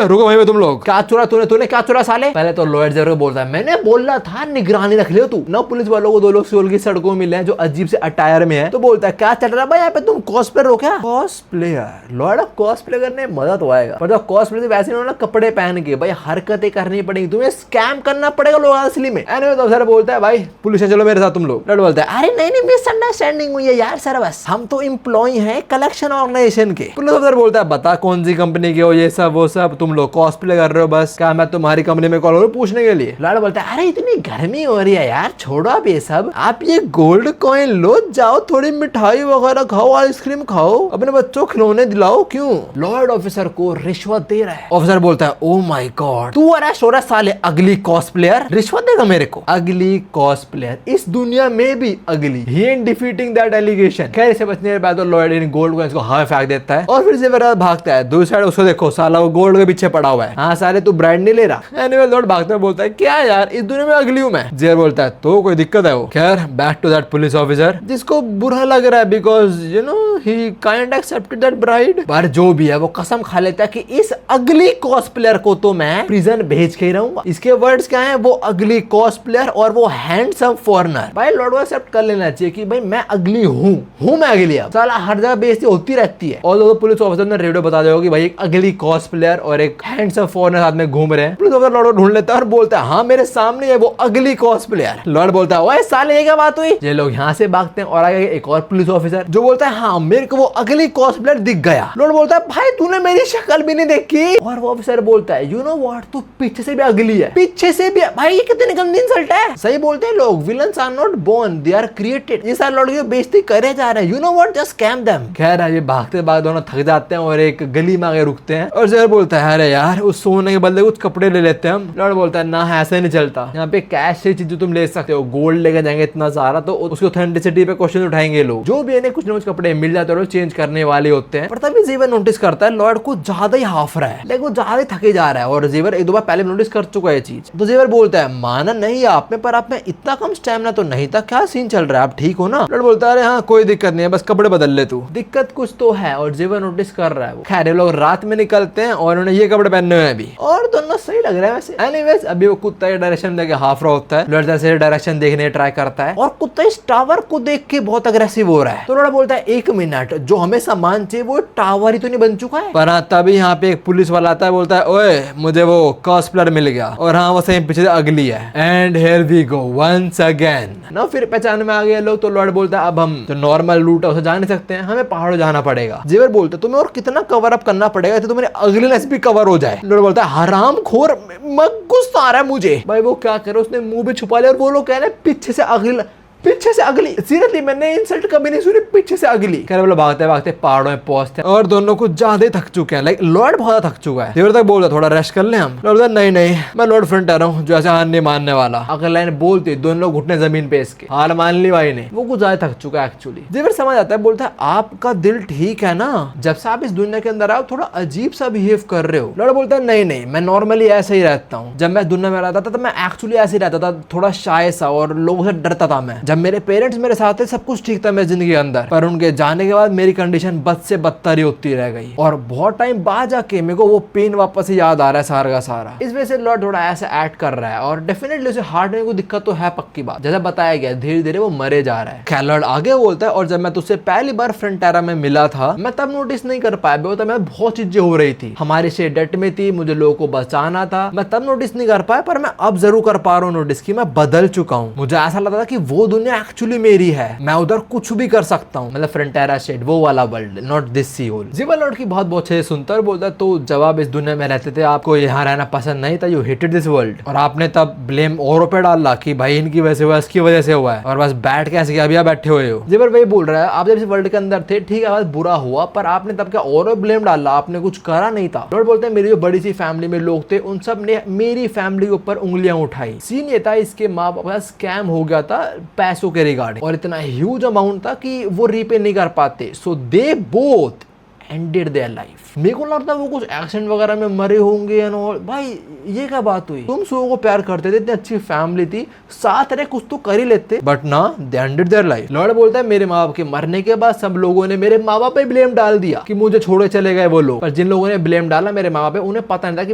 रुको भाई तुम लोग क्या चुरा, तूने क्या चुरा साले? पहले तो लॉयड जेवियर को बोलता है मैंने बोला था निगरानी रख लियो तू ना। पुलिस वालों को 2 लोग सियोल की सड़कों में मिले हैं जो अजीब से अटायर में है, तो बोलता है क्या चल रहा है भाई यहाँ पे, तुम कॉस्प्लेयर हो क्या? कॉस्प्लेयर? लॉयड कॉस्प्ले करने में मदद हो आएगा, पर जब कॉस्प्ले वैसे उन्होंने कपड़े पहन के भाई हरकतें करनी पड़ेगी, तुम्हें स्कैम करना पड़ेगा लोग असली में। एनीवे तो सर बोलता है भाई पुलिस चलो मेरे साथ तुम लोग। लॉयड बोलता है अरे नहीं मिसअंडरस्टैंडिंग हुई है यार सर, बस हम तो एम्प्लॉय हैं कलेक्शन ऑर्गेनाइजेशन के। पुलिस ऑफिसर बोलता है बता कौन सी कंपनी के हो ये सब वो सब, तुम लोग कॉस्प्ले कर रहे हो बस, क्या मैं तुम्हारी कंपनी में कॉल करूं पूछने के लिए? लॉयड बोलता है अरे इतनी गर्मी हो रही है यार छोड़ो आप ये सब, आप ये गोल्ड कॉइन लो, जाओ थोड़ी मिठाई वगैरह खाओ, आइसक्रीम खाओ, अपने बच्चों को खिलौने दिलाओ। क्यों? लॉयड ऑफिसर को रिश्वत दे रहा है। ऑफिसर बोलता है ओ माय गॉड तू अरेस्ट हो रहा साले, अगली कॉस्प्लेयर रिश्वत देगा मेरे को? अगली कॉस्प्लेयर इस दुनिया में भी अगली, ही एंड डिफीटिंग दैट एलिगेशन। खैर इसे बचने के बाद लॉयड इन गोल्ड कॉइंस को हवा फेंक देता है और फिर से भागता है। दूसरी साइड उसको देखो साला वो गोल्ड के पीछे पड़ा हुआ है। हाँ साले तू ब्रांड नहीं ले रहा। एनीवे लॉर्ड भागते हुए बोलता है क्या यार इस दुनिया में अगली हूं मैं। जेवियर बोलता है तो कोई दिक्कत है वो। खैर back to that police officer जिसको बुरा लग रहा है because you know he kind accepted that bride. पर जो भी है वो कसम खा लेता है कि इस अगली कॉस्प्लेयर को तो मैं प्रिजन भेज के ही रहूंगा। इसके वर्ड्स क्या हैं, वो अगली कॉस्प्लेयर और वो हैंडसम फॉरेनर। भाई लॉर्ड को एक्सेप्ट कर लेना चाहिए कि भाई मैं अगली हूँ मैं अगली। अब साला हर जगह बेइज्जती होती रहती है। और पुलिस ऑफिसर ने रेडियो बता दिया कि भाई एक अगली कॉस्प्लेयर और एक हैंडसम फॉरेनर साथ में घूम रहे हैं। पुलिस ऑफिसर लॉर्ड को ढूंढ लेता है और बोलता है हाँ मेरे सामने है वो अगली कॉस्प्लेयर। लॉर्ड बोलता है ओए साले ये क्या बात हुई। ये लोग यहाँ से भागते हैं और आगे एक और पुलिस ऑफिसर जो बोलता है हाँ मेरे को वो अगली कॉस्प्लेयर दिख गया। लॉर्ड बोलता है भाई तूने मेरी शक्ल भी नहीं देखी। और वो ऑफिसर बोलता है यू नो व्हाट, तू पीछे से भी अगली है, पीछे से भी। भाई ये कितनी गंदी इंसल्ट है। सही बोलते हैं लोग, villains are not born, they are created. ये सारे लॉर्ड की बेइज्जती करे जा रहे हैं। You know what, just scam them. खैर ये भागते भाग दोनों थक जाते हैं और एक गली में आगे रुकते हैं। और जेवर बोलता है अरे यार उस सोने के बदले कुछ कपड़े ले लेते हैं हम। लॉर्ड बोलता है ना ऐसे नहीं चलता, यहाँ पे कैश से चीजें तुम ले सकते हो, गोल्ड लेकर जाएंगे इतना सारा तो उसकी ऑथेंटिसिटी पे क्वेश्चन उठाएंगे लोग। जो भी इन्हें कुछ ना कुछ कपड़े मिल जाते हैं चेंज करने वाले होते हैं। पर तभी जेवर नोटिस करता है लॉर्ड को ज्यादा ही हाफ रहा है, लेकिन वो ज्यादा ही थके जा रहा है। और जेवर एक दो बार पहले नोटिस कर चुका है चीज। तो जेवर बोलता है माना नहीं आप में, पर आप में इतना कम स्टैमिना तो नहीं था, क्या सीन चल रहा है, आप ठीक हो ना। लॉर्ड बोलता है अरे हाँ कोई दिक्कत नहीं है, बस कपड़े बदल ले तू। दिक्कत कुछ तो है और जेवर नोटिस कर रहा है वो। खैर लोग रात में निकलते हैं और उन्होंने ये कपड़े पहने हुए हैं अभी, और दोनों सही लग रहा है वैसे। एनीवेज अभी वो कुत्ता के डायरेक्शन देके हाफ रहा होता है। लॉर्ड से डायरेक्शन देखने ट्राई करता है और कुत्ता इस टावर को देख के बहुत अग्रेसिव हो रहा है। तो लॉर्ड बोलता है एक मिनट, जो हमें सामान चाहिए वो टावर ही तो नहीं बन चुका है। पर तभी यहाँ पे एक पुलिस वाला आता है, बोलता है ओए मुझे वो कॉस्प्लेयर मिल गया और हाँ वो सेम पीछे अगली है। And here we go once again ना। फिर पहचान में आ गए लोग। तो लॉर्ड बोलता है अब हम जो नॉर्मल रूट है उसे जा नहीं सकते हैं, हमें पहाड़ों जाना पड़ेगा। जेवर बोलते तुम्हें और कितना कवर अप करना पड़ेगा तो तुम्हारी अगलीनेस भी कवर हो जाए। लॉर्ड बोलता है हराम खोर, मत गुस्सा आ रहा है मुझे। भाई वो क्या करे, उसने मुंह भी छुपा लिया और वो लोग कह रहे हैं पीछे से अगली, पीछे से अगली। सीरियसली मैंने इंसल्ट कभी नहीं सुनी, पीछे से अगली। कह रहे भागते भागते पहाड़ों में पहुंचते हैं और दोनों कुछ ज्यादा थक चुके हैं। लाइक लॉर्ड बहुत थक चुका है। देर तक बोल रहा थोड़ा रेस्ट कर ले हम। लॉर्ड बोलता नहीं नहीं मैं लॉर्ड फ्रंट आ रहा हूँ, जो ऐसे हार नहीं मानने वाला। अगर लाइन बोलती दोनों लोग घुटने जमीन पे इसके, हार मान ली भाई ने। वो कुछ ज्यादा थक चुका है एक्चुअली। जेवर समझ आता है, बोलता है आपका दिल ठीक है ना, जब से आप इस दुनिया के अंदर आओ थोड़ा अजीब सा बिहेव कर रहे हो। लॉर्ड बोलता है नहीं नहीं मैं नॉर्मली ऐसे ही रहता हूँ, जब मैं दुनिया में रहता था तो मैं एक्चुअली ऐसे ही रहता था, थोड़ा शाय सा और लोगों से डरता था मैं। जब मेरे पेरेंट्स मेरे साथ सब कुछ ठीक था मेरी जिंदगी के अंदर, पर उनके जाने के बाद मेरी कंडीशन बद से बदतर ही होती रह गई और बहुत टाइम बाद जाके मेरे को वो पेन वापस ही याद आ रहा है सारा का सारा। इस वजह से लॉर्ड थोड़ा ऐसे एक्ट कर रहा है और डेफिनेटली उसे हार्ट में कोई दिक्कत तो है पक्की बात, जैसा बताया गया धीरे धीरे वो मरे जा रहा है। खैर लॉर्ड आगे बोलता है और जब मैं तुझसे पहली बार फ्रंटेरा में मिला था मैं तब नोटिस नहीं कर पाया, बेटा मैं बहुत चीजें हो रही थी, हमारी से डेट में थी, मुझे लोगों को बचाना था, मैं तब नोटिस नहीं कर पाया, पर मैं अब जरूर कर पा रहा हूँ नोटिस कि मैं बदल चुका हूँ। मुझे ऐसा लगता था कि वो दुनिया एक्चुअली मेरी है, मैं उधर कुछ भी कर सकता हूँ, मतलब फ्रंटेरा स्टेट वो वाला world, not this sea whole. जेवर लॉर्ड की बहुत बहुत अच्छे सुनता और बोलता तो जब आप इस दुनिया में रहते थे आपको यहाँ रहना पसंद नहीं था, यू हेटेड दिस वर्ल्ड, और आपने तब ब्लेम औरों पे डाला कि भाई इनकी वजह से हुआ, इसकी वजह से हुआ है, और बस बैठ के ऐसे अभी आप बैठे हुए हो। जेवर वही बोल रहा है आप जब इस वर्ल्ड के अंदर थे ठीक है बुरा हुआ, पर आपने तब क्या औरों ब्लेम डाला, आपने कुछ करा नहीं था। लॉर्ड बोलते हैं मेरी जो बड़ी सी फैमिली में लोग थे उन सब ने मेरी फैमिली के ऊपर उंगलियां उठाई। सीन ये था इसके माँ बाप का स्कैम हो गया था पैसों के रिगार्डिंग और इतना ह्यूज अमाउंट था कि वो रीपे नहीं कर पाते, so they both ended their life. मेरे को लगता है वो कुछ एक्सीडेंट वगैरह में मरे होंगे एंड ऑल। भाई ये क्या बात हुई, तुम सबको प्यार करते थे, इतनी अच्छी फैमिली थी, साथ रहे कुछ तो कर ही लेते, बट ना they ended their life. Lord बोलता है मेरे माँ बाप के मरने के बाद सब लोगों ने मेरे माँ बाप पे ब्लेम डाल दिया कि मुझे छोड़े चले गए वो लोग, पर जिन लोगों ने ब्लेम डाला मेरे माँ बाप पे उन्हें पता नहीं था कि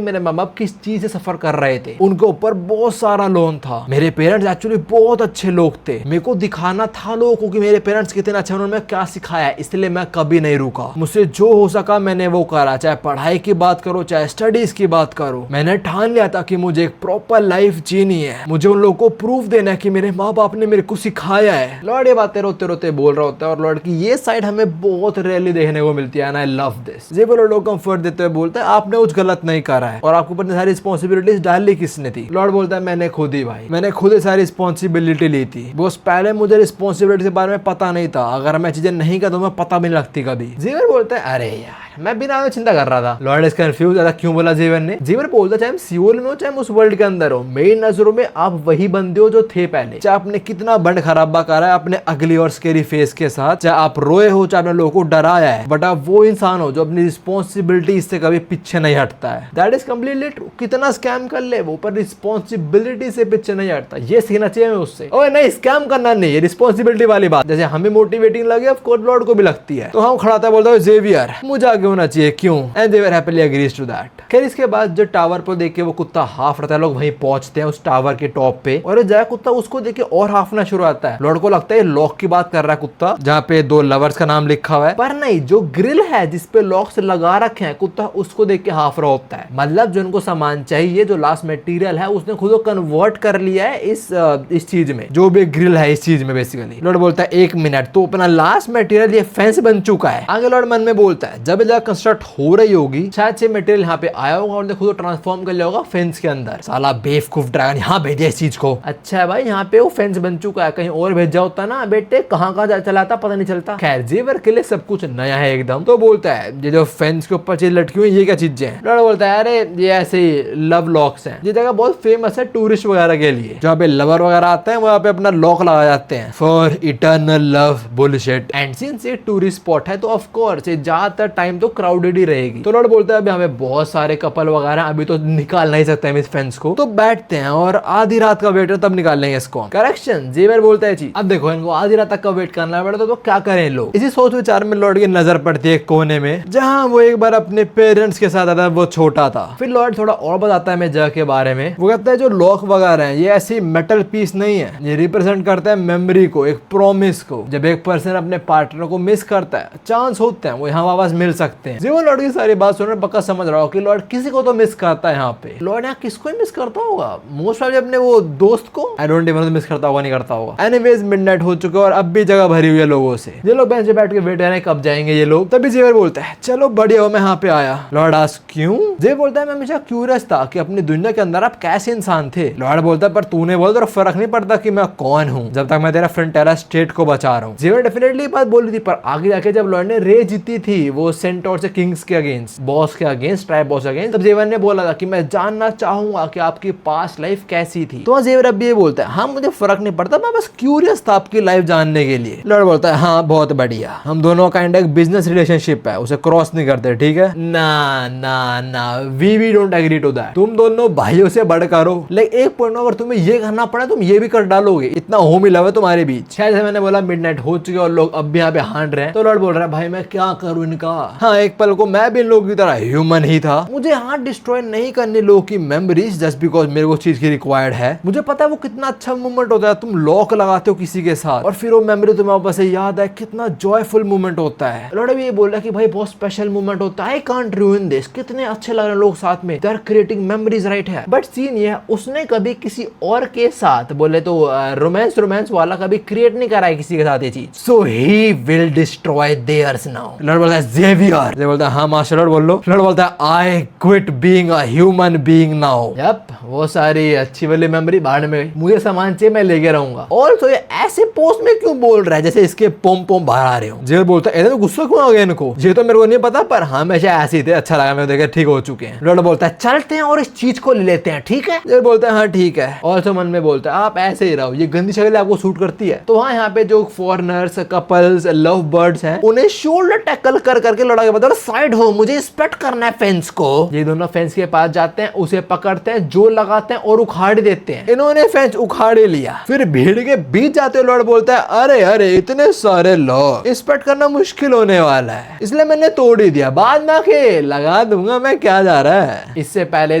मेरे माँ बाप किस चीज से सफर कर रहे थे, उनके ऊपर बहुत सारा लोन था। मेरे पेरेंट्स एक्चुअली बहुत अच्छे लोग थे, मेरे को दिखाना था लोगों को कि मेरे पेरेंट्स कितने अच्छे, उन्होंने क्या सिखाया, इसलिए मैं कभी नहीं रुका, मुझसे जो हो सका मैंने वो करा, चाहे पढ़ाई की बात करो चाहे स्टडीज की बात करो। मैंने ठान लिया था कि मुझे एक प्रॉपर लाइफ जीनी है, मुझे उन लोगों को प्रूफ देना है कि मेरे माँ बाप ने मेरे को सिखाया है। लॉर्ड ये बातें रोते रोते बोल रहा होता है और लॉर्ड की ये साइड हमें बहुत रेयरली देखने को मिलती है एंड आई लव दिस। ये बोलो लोग कंफर्ट देते हुए बोलते हैं आपने कुछ गलत नहीं करा है और आपके ऊपर सारी रिस्पॉन्सिबिलिटीज डाली किसने थी। लॉर्ड बोलता है मैंने खुद ही, भाई मैंने खुद ही सारी रिस्पॉन्सिबिलिटी ली थी, बस पहले मुझे रिस्पॉन्सिबिलिटी के बारे में पता नहीं था, अगर मैं चीजें नहीं करता तो मैं पता भी नहीं लगती कभी। जेवर बोलता है अरे यार मैं बिना चिंता कर रहा था। लॉर्ड इज कंफ्यूज, क्यों बोला जेवर ने? जेवर बोलता चाहे हम सियोल में हो चाहे उस वर्ल्ड के अंदर हो, मेरी नजरों में आप वही बंदे हो जो थे पहले। चाहे आपने कितना बंड खराबा करा है अपने अगली और स्केरी फेस के साथ, चाहे आप रोए हो चाहे आपने लोगों को डराया है, बट आप वो इंसान हो जो अपनी रिस्पॉन्सिबिलिटी से कभी पीछे नहीं हटता है। That is completely true. कितना स्कैम कर ले वो, पर रिस्पॉन्सिबिलिटी से पीछे नहीं हटता। ये सीखना चाहिए हमें उससे। ओए नहीं, स्कैम करना नहीं, ये रिस्पॉन्सिबिलिटी वाली बात जैसे हमें मोटिवेटिंग लगे ऑफ कोर्स लॉर्ड को भी लगती है। तो हम खड़ाता बोलता है जेवियर मुझे आगे होना चाहिए, क्यों? And Xavier happily agrees to that. खैर इसके बाद जो टावर पर देख के वो कुत्ता हाफ रहता है, लोग वहीं पहुंचते हैं उस टावर के टॉप पे, और जाए कुत्ता उसको देख के और हाफना शुरू आता है। लॉर्ड को लगता है लॉक की बात कर रहा है कुत्ता, जहाँ पे 2 लवर्स का नाम लिखा हुआ है, पर नहीं, जो ग्रिल है जिसपे लॉक्स लगा रखे हैं, कुत्ता उसको देख के हाफ रहा होता है। मतलब जो उनको सामान चाहिए, जो लास्ट मटेरियल है, उसने खुद को कन्वर्ट कर लिया है इस चीज में, जो भी ग्रिल है इस चीज में बेसिकली। लॉर्ड बोलता है 1 मिनट, तो अपना लास्ट मटेरियल ये फेंस बन चुका है। आगे लॉर्ड मन में बोलता है जब जगह कंस्ट्रक्ट हो रही होगी शायद से मटेरियल यहाँ पे आया होगा और खुद ट्रांसफॉर्म कर लिया होगा फेंस के अंदर। साला बेवकूफ ड्रैगन यहाँ भेजे इस चीज को। अच्छा है भाई, यहाँ पे वो फेंस बन चुका है, कहीं और भेजा होता ना बेटे, कहाँ कहाँ चलाता पता नहीं चलता। खैर जेवर के लिए सब कुछ नया है एकदम, तो बोलता है ये जो फेंस के ऊपर चीज लटकी हुई ये क्या चीजें हैं? लॉर्ड बोलता है अरे ये ऐसे ही लव लॉक्स हैं, ये जगह बहुत फेमस है टूरिस्ट वगैरह के लिए, जहाँ पे लवर वगैरह आते हैं वहाँ पे अपना लॉक लगा जाते हैं for eternal love bullshit. And since ये टूरिस्ट स्पॉट है तो ऑफ कोर्स ज्यादातर टाइम तो क्राउडेड ही रहेगी। तो लॉर्ड बोलता है अभी हमें बहुत सारे कपल वगैरह अभी तो निकाल नहीं सकते हम इस फेंस को, तो बैठते हैं और आधी रात का वेट है तब निकाल लेंगे इसको। करेक्शन, जेवर बोलता है जी अब देखो इनको आधी रात तक का वेट करना पड़ता तो क्या करें लोग। इसी सोच विचार में लॉर्ड की नजर पड़ती है कोने में जहाँ वो एक बार अपने पेरेंट्स के साथ आता, वो छोटा था। फिर लॉर्ड थोड़ा और बताता है मैं जगह के बारे में। वो कहता है जो लॉक वगैरह है ये ऐसी मेटल पीस नहीं है, ये रिप्रेजेंट करता है मेमोरी को, एक प्रॉमिस को। जब एक पर्सन अपने पार्टनर को मिस करता है, चांस होते हैं वो यहाँ वापस मिल सकते हैं। जीवन लॉर्ड की सारी बात सुनकर पक्का समझ रहा हो कि लॉर्ड किसी को तो मिस करता है यहाँ पे। लॉर्ड यहाँ किसको मिस करता होगा? मोस्ट ऑफ अपने वो दोस्त को, आई डोंट इवन मिस करता होगा, नहीं करता होगा। एनीवेज मिडनाइट हो चुका है और अब भी जगह भरी हुई है लोगों से। ये लोग बेंच पे बैठ के वेट कर रहे हैं कब जाएंगे ये लोग। तभी जेवर बोलता है चलो बढ़िया हो मैं यहाँ पे आया। लॉर्ड आस्क क्यों? जेवर बोलता है मैं हमेशा क्यूरियस था कि अपनी दुनिया के अंदर आप कैसे इंसान थे। लॉर्ड बोलता है पर तूने बोला तो फर्क नहीं पड़ता कि मैं कौन हूँ जब तक मैं तेरा फ्रंटेरा स्टेट को बचा रहा हूँ। जेवर डेफिनेटली बात बोली थी, पर आगे जाके जब लॉर्ड ने रेस जीती थी वो सेंटोर से किंग्स के अगेंस्ट, बॉस के अगेंस्ट, ट्राइब बॉस अगेंस्ट, तब जेवर ने बोला था कि मैं जानना चाहूंगा कि आपकी पास्ट लाइफ कैसी थी। तो जेवर अब ये बोलता है हाँ मुझे फर्क नहीं पड़ता, मैं बस क्यूरियस था आपकी लाइफ जानने के लिए। लॉर्ड बोलता है हाँ बहुत बढ़िया, हम दोनों का एक बिजनेस रिलेशनशिप है, उसे क्रॉस नहीं करते, ठीक है? ना ना ना, we don't agree to that. तुम दोनों भाइयों से बढ़कर हो, लेकिन एक पॉइंट अगर तुम्हें ये करना पड़ा तुम ये भी कर डालोगे, इतना होमी लव है तुम्हारे बीच। जैसे मैंने बोला मिडनाइट हो चुके और लोग अब भी यहाँ पे हांड रहे हैं, तो लॉर्ड बोल रहा है भाई मैं क्या करूं इनका। हाँ एक पल को मैं भी इन लोगों की तरह ह्यूमन ही था, मुझे हाथ डिस्ट्रॉय नहीं करने लोगों की मेमोरीज जस्ट बिकॉज मेरे को चीज की रिक्वायर्ड है। मुझे पता है वो कितना अच्छा मोमेंट होता है, तुम लॉक लगाते हो किसी के साथ और फिर वो मेमोरी तुम्हें वापस से याद है, कितना जॉयफुल मोमेंट होता है। लॉर्ड भी ये बोल रहा है कि भाई बहुत स्पेशल मोमेंट होता है, आई कांट रूइन दिस, कितने अच्छे लग रहे हैं लोग साथ में, they are creating memories, right है। बट सीन ये है उसने कभी किसी और के साथ बोले तो रोमांस वाला कभी क्रिएट नहीं करा है किसी के साथ ये चीज, so he will destroy theirs now. Lord बोलता है जेवियर, ये बोलता है हाँ मास्टर लॉर्ड बोल लो। लॉर्ड बोलता है I quit being a human being now. Yup, वो सारी अच्छी वाली मेमोरी बाहर में, मुझे सामान चाहिए मैं लेके रहूंगा। और तो ये ऐसे पोस्ट में क्यों बोल रहा है जैसे इसके पोम पोम बाहर आ रहे हो। जेवियर बोलता है तो गुस्सा क्यों आ गया इनको, ये तो मेरे को नहीं पता पर हमेशा ऐसे ही थे, अच्छा लगा मैं देखे ठीक हो चुके हैं। लॉर्ड बोलता है चलते हैं और इस चीज को ले लेते हैं, ठीक है? जेवियर बोलता है हाँ ठीक है। और तो मन में बोलता है आप ऐसे ही रहो, ये गंदी शक्ल आपको सूट करती है। तो हाँ यहाँ पे जो फॉरेनर्स, कपल्स, लव बर्ड्स हैं उन्हें शोल्डर टैकल कर करके लड़ा के बता साइड हो, मुझे इंस्पेक्ट करना है फेंस को। ये दोनों फेंस के पास जाते हैं, उसे पकड़ते हैं, जो लगाते हैं और उखाड़ देते हैं। इन्होंने फेंस उखाड़ लिया, फिर भीड़ के बीच जाते लॉर्ड बोलता है अरे अरे इतने सारे लोग, इंस्पेक्ट करना मुश्किल होने वाला है, इसलिए मैंने तोड़ ही दिया, बाद में आके लगा दूंगा मैं, क्या जा रहा है। इससे पहले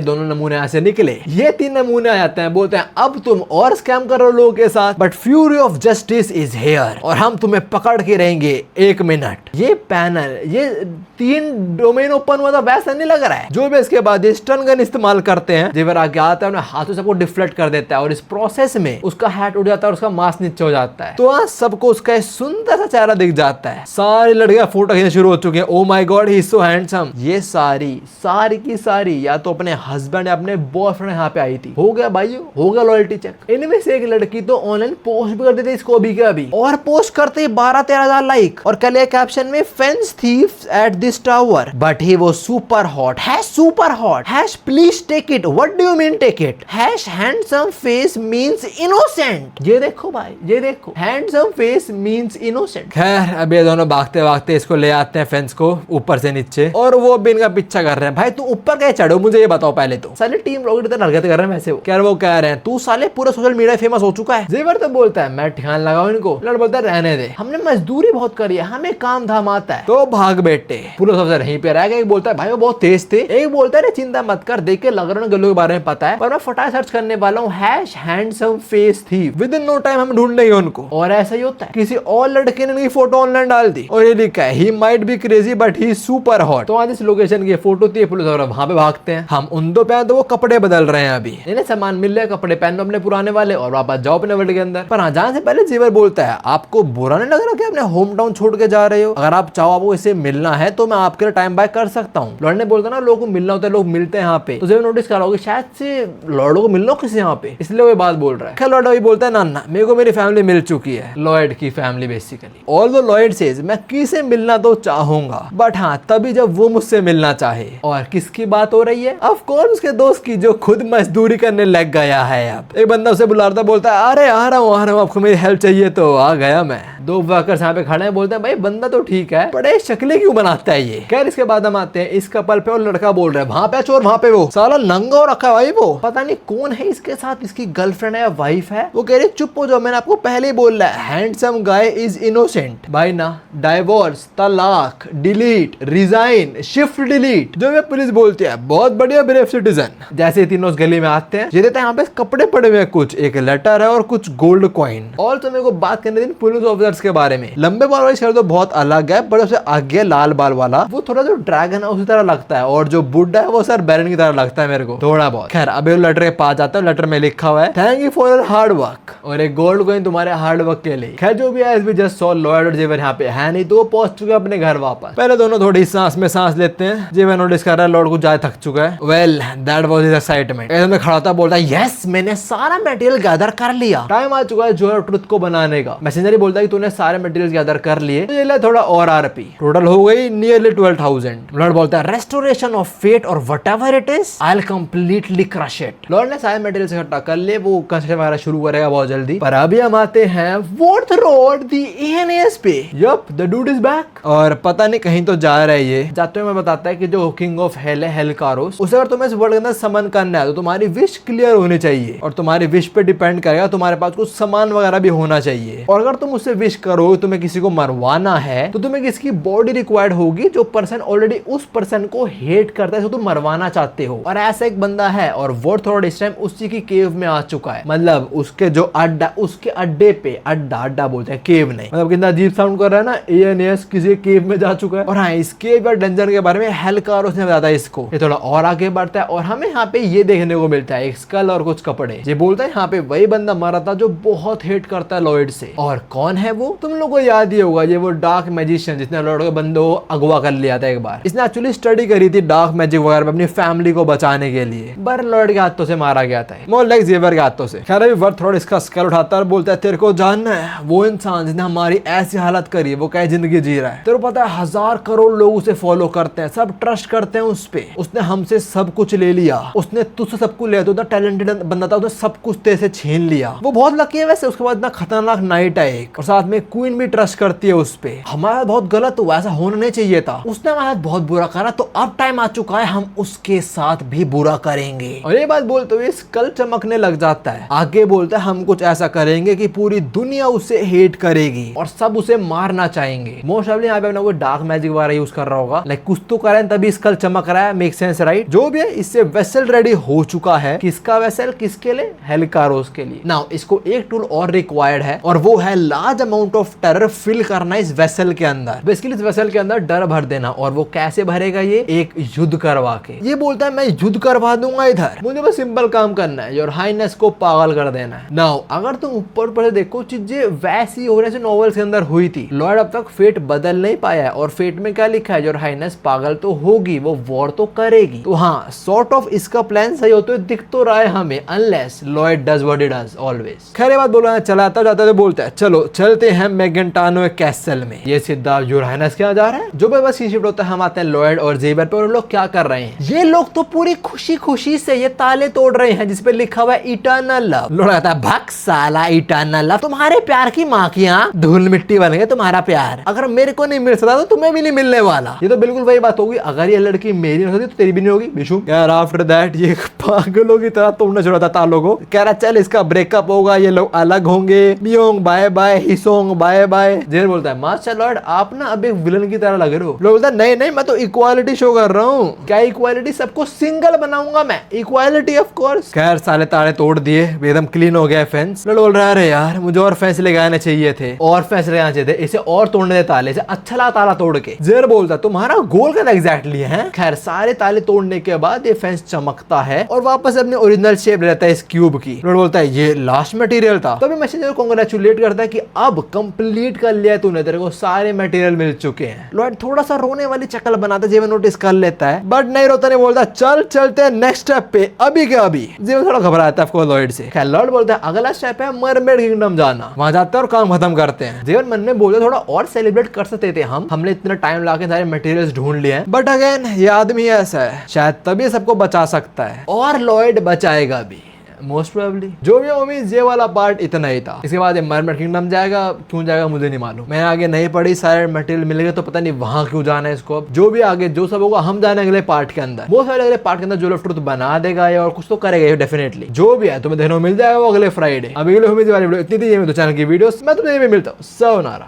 दोनों नमूने यहाँ से निकले, ये 3 नमूने आ जाते हैं, बोलते हैं अब तुम और स्कैम कर रहे हो लोगों के साथ, but fury of justice is here और हम तुम्हें पकड़ के रहेंगे 1 मिनट। ये पैनल, ये 3 डोमेन ओपन हुआ था वैसा नहीं लग रहा है। जो भी इसके बाद स्टन गन इस्तेमाल करते हैं, जेवर आगे आता है उन्हें हाथों से डिफ्लेक्ट कर देता है और इस प्रोसेस में उसका हैट उड़ जाता है और उसका मास्क नीचे हो जाता है। तो आज सबको उसका सुंदर सा चेहरा दिख जाता है। सारी लड़कियां फोटो खींचना शुरू हो चुकी हैं, oh my God he is so handsome. ये सारी की सारी या तो अपने हस्बैंड या अपने बॉयफ्रेंड यहाँ पे आई थी। हो गया भाई, हो गया लॉयल्टी चेक। इनमें से एक लड़की तो ऑनलाइन पोस्ट भी कर देती इसको अभी के अभी, और पोस्ट करते ही 12-13 हजार लाइक और कल कैप्शन में fence thieves at this tower, but he was super hot. Hash super hot. Hash please take it. What do you mean take it? Hash handsome face means innocent. ये देखो भाई, ये देखो, handsome face means innocent. खैर अब ये दोनों भागते भागते इसको ले आते हैं फेंस को ऊपर से नीचे, और वो भी इनका पीछा कर रहे हैं। भाई तू ऊपर कैसे चढ़ो, मुझे ये बताओ पहले तो। साले टीम रॉकेट इतना हरकत कर रहे हैं वैसे वो। क्या वो कह रहे हैं तू साले पूरा सोशल मीडिया फेमस हो चुका है। जेवर तो बोलता है मैं ठिकान लगाऊं इनको। लड़ बोलता है रहने दे, हमने मजदूरी बहुत करी है, हमें काम धाम आता है। तो भाग बेटे। पुलिस अफसर यहीं पे रह गया। एक बोलता है भाई वो बहुत तेज थे। एक बोलता है चिंता मत कर, देख के लग रहा है गल्लों के बारे में पता है, पर मैं फटाफट सर्च करने वाला हूँ। हैश हैंडसम फेस थी, विद इन नो टाइम हम ढूंढेंगे उनको। और ऐसा ही होता है, किसी और लड़के ने इनकी फोटो ऑनलाइन डाल दी और ये लिखा है he might be crazy but he super hot. तो आज इस लोकेशन की फोटो थी। पुलिस और वहां पे भागते हैं। हम उन दो पे तो वो कपड़े बदल रहे हैं अभी। इन्हें सामान मिल रहा है, कपड़े पहनो अपने पुराने वाले और वापस जाओ अपने वर्ल्ड के अंदर। पर हाँ, जाने से पहले जेवर बोलता है आपको बुरा नहीं लग रहा कि अपने होम टाउन छोड़ के जा रहे हो? अगर आप चाहो आपको इसे मिलना है तो मैं आपके लिए टाइम बाय कर सकता हूँ। लॉर्ड ने बोलता ना लोगों को मिलना होता है, लोग मिलते हैं यहाँ पे। तो जेवर नोटिस कर रहा होगा शायद से लॉर्ड को मिलना हो किसी यहाँ पे, इसलिए वो बात बोल रहा है। क्या लॉर्ड वही बोलता है ना ना मेरे को मेरी फैमिली मिल चुकी है, लॉयड की family basically. Although Lloyd says मैं किसे मिलना तो चाहूंगा, बट हाँ तभी जब वो मुझसे मिलना चाहे। और किसकी बात हो रही है? ऑफ कोर्स उसके दोस्त की, जो खुद मजदूरी करने लग गया है। अब एक बंदा उसे बुला रहा था, बोलता है अरे आ रहा हूँ आपको मेरी हेल्प चाहिए। तो आ गया मैं। दो वर्कर्स यहाँ पे खड़े हैं, बोलते हैं भाई बंदा तो ठीक है बड़े शक्लें क्यों बनाता है ये। खैर इसके बाद हम आते हैं इस कपल पे और लड़का बोल रहा है वहां पे चोर, वहां पे वो साला नंगा हो रखा है भाई। वो पता नहीं कौन है इसके साथ, इसकी गर्लफ्रेंड है या वाइफ है। वो कह रही चुप हो जाओ, मैंने आपको पहले ही बोल रहा है हैंडसम गाय इज इनोसेंट। भाई ना डाइवोर्स, तलाक, डिलीट, रिजाइन, शिफ्ट डिलीट, जो भी पुलिस बोलती है। बहुत बढ़िया ब्रेव सिटीजन। जैसे ही तीनों उस गली में आते हैं, ये देते हैं यहाँ पे कपड़े पड़े हुए हैं, कुछ एक लेटर है और कुछ गोल्ड कॉइन। और तो मेरे को बात करने दिन पुलिस ऑफिसर्स के बारे में। लंबे बाल वाले शर्ट तो बहुत अलग है, पर उससे आगे लाल बाल वाला वो थोड़ा जो ड्रैगन है उसी तरह लगता है, और जो बुड्ढा है वो सर बैरन की तरह लगता है मेरे को थोड़ा बहुत। खैर अभी लेटर के पास जाता है, लेटर में लिखा हुआ है thank you for your hard work, और एक गोल्ड कॉइन तुम्हारे हार्ड वर्क के लिए। खैर जो भी है वी जस्ट सॉ लॉयड और जेवर यहाँ पे है नहीं, तो वो पहुंच चुके हैं अपने घर वापस। पहले दोनों थोड़ी सांस में सांस लेते हैं। जेवर नोटिस कर रहा है लॉर्ड को ज्यादा थक चुका है। Well that was his excitement. एकदम खड़ा होता बोलता है यस मैंने सारा मटेरियल गैदर कर लिया, टाइम आ चुका है जो है ट्रुथ को बनाने का। मैसेंजर ही बोलता है कि तूने सारे मटेरियल गैदर कर लिए, तो ये ले थोड़ा और आरपी। टोटल हो गई नियरली 12,000। लॉर्ड बोलता है रेस्टोरेशन ऑफ फेट और whatever it is I will completely crush it. Lord ने सारे मटेरियल इकट्ठा कर लिए, वो कंस्ट्रक्शन वगैरह शुरू करेगा बहुत जल्दी। पर अभी हम आते हैं फोर्थ रोड द एएनएस पे। Yup the dude is back. और पता नहीं कहीं तो जा रहा है ये। जाते हुए मैं बताता है कि जो किंग ऑफ हेल है हेलकारोस, उसे अगर तुम्हें इस वर्ल्ड के अंदर समन करना है तो तुम्हारी विश क्लियर होनी चाहिए, और तुम्हारी विश पे डिपेंड करेगा तुम्हारे पास कुछ सामान वगैरह भी होना चाहिए। और अगर तुम उससे विश करो तुम्हें किसी को मरवाना है, तो तुम्हें किसकी बॉडी रिक्वायर्ड होगी जो पर्सन ऑलरेडी उस पर्सन को हेट करता है, तो तुम मरवाना चाहते हो। और ऐसा एक बंदा है, और वो थोड़ा इस टाइम उसी की केव में आ चुका है। मतलब उसके जो अड्डा, उसके अड्डे पे, अड्डा बोलते हैं केव नहीं, मतलब कितना अजीब साउंड कर रहा है ना। एएनएस किसी केव में जा चुका है। और हाँ इस केव या डंजन के बारे में हेलकारोस ने बताया इसको। ये थोड़ा और आगे बढ़ता है और हमें यहाँ पे ये देखने को मिलता है एक स्कल और कुछ कपड़े। ये बोलता है यहाँ पे वही बंदा मरा था जो बहुत हेट करता है लॉयड से। और कौन है वो? तुम लोग को याद ही होगा, ये वो डार्क मैजिशियन जिसने लॉयड के बंदे को अगवा कर लिया था एक बार। इसने एक्चुअली स्टडी करी थी डार्क मैजिक वगैरह अपनी फैमिली को बचाने के लिए, पर लॉयड के हाथों से मारा गया था, मोर लाइक जेवर के हाथों से। खैर अभी वर्थ थोड़ा इसका स्कल उठाता है और बोलता है तेरे को जानना है वो इंसान जिसने हमारी ऐसी हालत करी है वो क्या जिंदगी जी रहा है? तेरे को पता है 1000 करोड़ लोग उसे फॉलो करते हैं, सब ट्रस्ट करते हैं उस पे। उसने हमसे सब कुछ ले लिया, उसने तुझसे सब कुछ ले लिया, टैलेंटेड बंदा था, उसने सब कुछ तेरे से छीन लिया। वो बहुत लकी है वैसे, उसके बाद इतना खतरनाक नाइट है एक, और साथ में क्वीन भी ट्रस्ट करती है उस पे। हमारा बहुत गलत हुआ, ऐसा होना नहीं चाहिए था। उसने हमारा बहुत बुरा करा, तो अब टाइम आ चुका है हम उसके साथ भी बुरा करेंगे। और ये बात बोलते हुए स्कल चमकने लग जाता है। आगे बोलता है हम कुछ ऐसा करेंगे कि पूरी दुनिया उसे हेट करेगी और सब उसे मारना चाहेंगे। मोस्ट ऑफली यहाँ पे अपना कोई डार्क मैजिक वगैरह यूज कर रहा होगा, लाइक कुछ तो कर रहे हैं तभी स्कल चमक रहा है। Make sense right? जो भी है इससे वेसल रेडी हो चुका है। किसका वेसल? किसके लिए? हेलकारोस के लिए। नाउ इसको एक टूल और रिक्वायर्ड है, और वो है large amount of terror fill करना इस वेसल के अंदर। बेसिकली इस वेसल के अंदर डर भर देना। और वो कैसे भरेगा? ये एक युद्ध करवा के। ये बोलता है मैं युद्ध करवा दूंगा इधर, मुझे बस सिंपल काम करना है, योर हाइनेस को पागल कर देना है। नाउ अगर तुम ऊपर पर देखो चीजें वैसी होने से नॉवेल्स के अंदर हुई थी। लॉर्ड अब तक फेट बदल नहीं पाया है, और फेट में क्या लिखा है? योर हाइनेस पागल तो होगी, वो वॉर तो करेगी। तो हाँ सॉर्ट ऑफ इसका प्लान सही होते हुए दिख तो रहा है हमें, unless Lloyd does what he does always. खैर ये बात बोला चलाता जाता तो बोलता है चलो चलते हैं मैगेंटानो कैसल में। ये सीधा योर हाइनेस क्या जा रहा है? जो भी बस शिफ्ट होता है हम आते हैं लॉयड और जेबर पे और लोग क्या कर रहे हैं, ये लोग तो पूरी खुशी खुशी से ये ताले तोड़ रहे हैं जिसपे लिखा हुआ है इटर्नल लव। लोग कहता है भग साला इटर्नल लव, तुम्हारे प्यार की माँ की यहाँ धूल मिट्टी बन गए तुम्हारा प्यार, अगर मेरे को नहीं मिल सकता तो तुम्हें भी नहीं मिलने वाला। ये तो बिल्कुल वही बात होगी, अगर ये लड़की मेरी नहीं होती तो तेरी भी नहीं होगी बिशु यार। आफ्टर दैट ये पागलों की तरह तोड़ना छोड़ा था तालों को, कह रहा चल इसका ब्रेकअप होगा, ये लोग अलग होंगे, बियोंग बाय बाय, हिसोंग बाय बाय। जेल बोलता है मास्टर लॉर्ड आप ना अब एक विलन की तरह लग रहे हो। लोग बोलता है नहीं नहीं मैं तो इक्वालिटी शो कर रहा हूँ। क्या इक्वालिटी, सबको सिंगल बनाऊंगा मैं, इक्वालिटी ऑफ कोर्स। खैर साले ताले तोड़ दिए, एकदम क्लीन हो गया फेंस। लोग बोल रहा है अरे यार मुझे और फेंस लगाने चाहिए थे, और फेंस लगाने चाहिए थे, इसे और तोड़ने दे ताले से, अच्छा ला ताला तोड़ के। जेर बोलता तुम्हारा गोल क्या एग्जैक्टली है। खैर सारे ताले तोड़ने के बाद ये फेंस चमकता है और वापस अपने ओरिजिनल शेप रहता है इस क्यूब की। लोग बोलता है ये लास्ट मटेरियल था। तभी मैसेंजर कांग्रेचुलेट करता है कि अब कंप्लीट कर लिया तूने, तेरे को सारे मटेरियल मिल चुके हैं। लॉर्ड थोड़ा सा रोने वाली शक्ल बनाता है, जेवन नोटिस कर लेता है बट नहीं रोता, नहीं बोलता चल चलते हैं नेक्स्ट स्टेप पे, अभी के अभी। जेवन थोड़ा घबराता है लॉर्ड से। खैर लॉर्ड बोलता है अगला स्टेप है मरमेड किंगडम जाना, वहां जाते हैं और काम खत्म करते हैं। जेवन मन में बोलता थोड़ा और सेलिब्रेट कर सकते थे हमने इतना टाइम लाके सारे मटेरियल्स ढूंढ लिए हैं, बट अगेन ये आदमी ऐसा है शायद तभी सबको बचा सकता है और लॉयड बचाएगा भी मोस्ट प्रोबेबली। जो भी उम्मीद ये वाला पार्ट इतना ही था। इसके बाद मरमेड किंगडम जाएगा, क्यों जाएगा मुझे नहीं मालूम, मैंने आगे नहीं पढ़ी, सारे मटेरियल मिलेंगे तो पता नहीं वहां क्यों जाना है इसको। जो भी आगे जो सब होगा हम जाने अगले पार्ट के अंदर, बहुत सारे अगले पार्ट के अंदर जो लोग ट्रुथ बना देगा या और कुछ तो करेगा डेफिनेटली। जो भी है तुम्हें देखने को मिल जाएगा वो अगले फ्राइडे। अभी के लिए उम्मीद वाली वीडियो इतनी थी, ये तो चैनल की वीडियो मैं तुम्हें मिलता हूँ। सवनारा।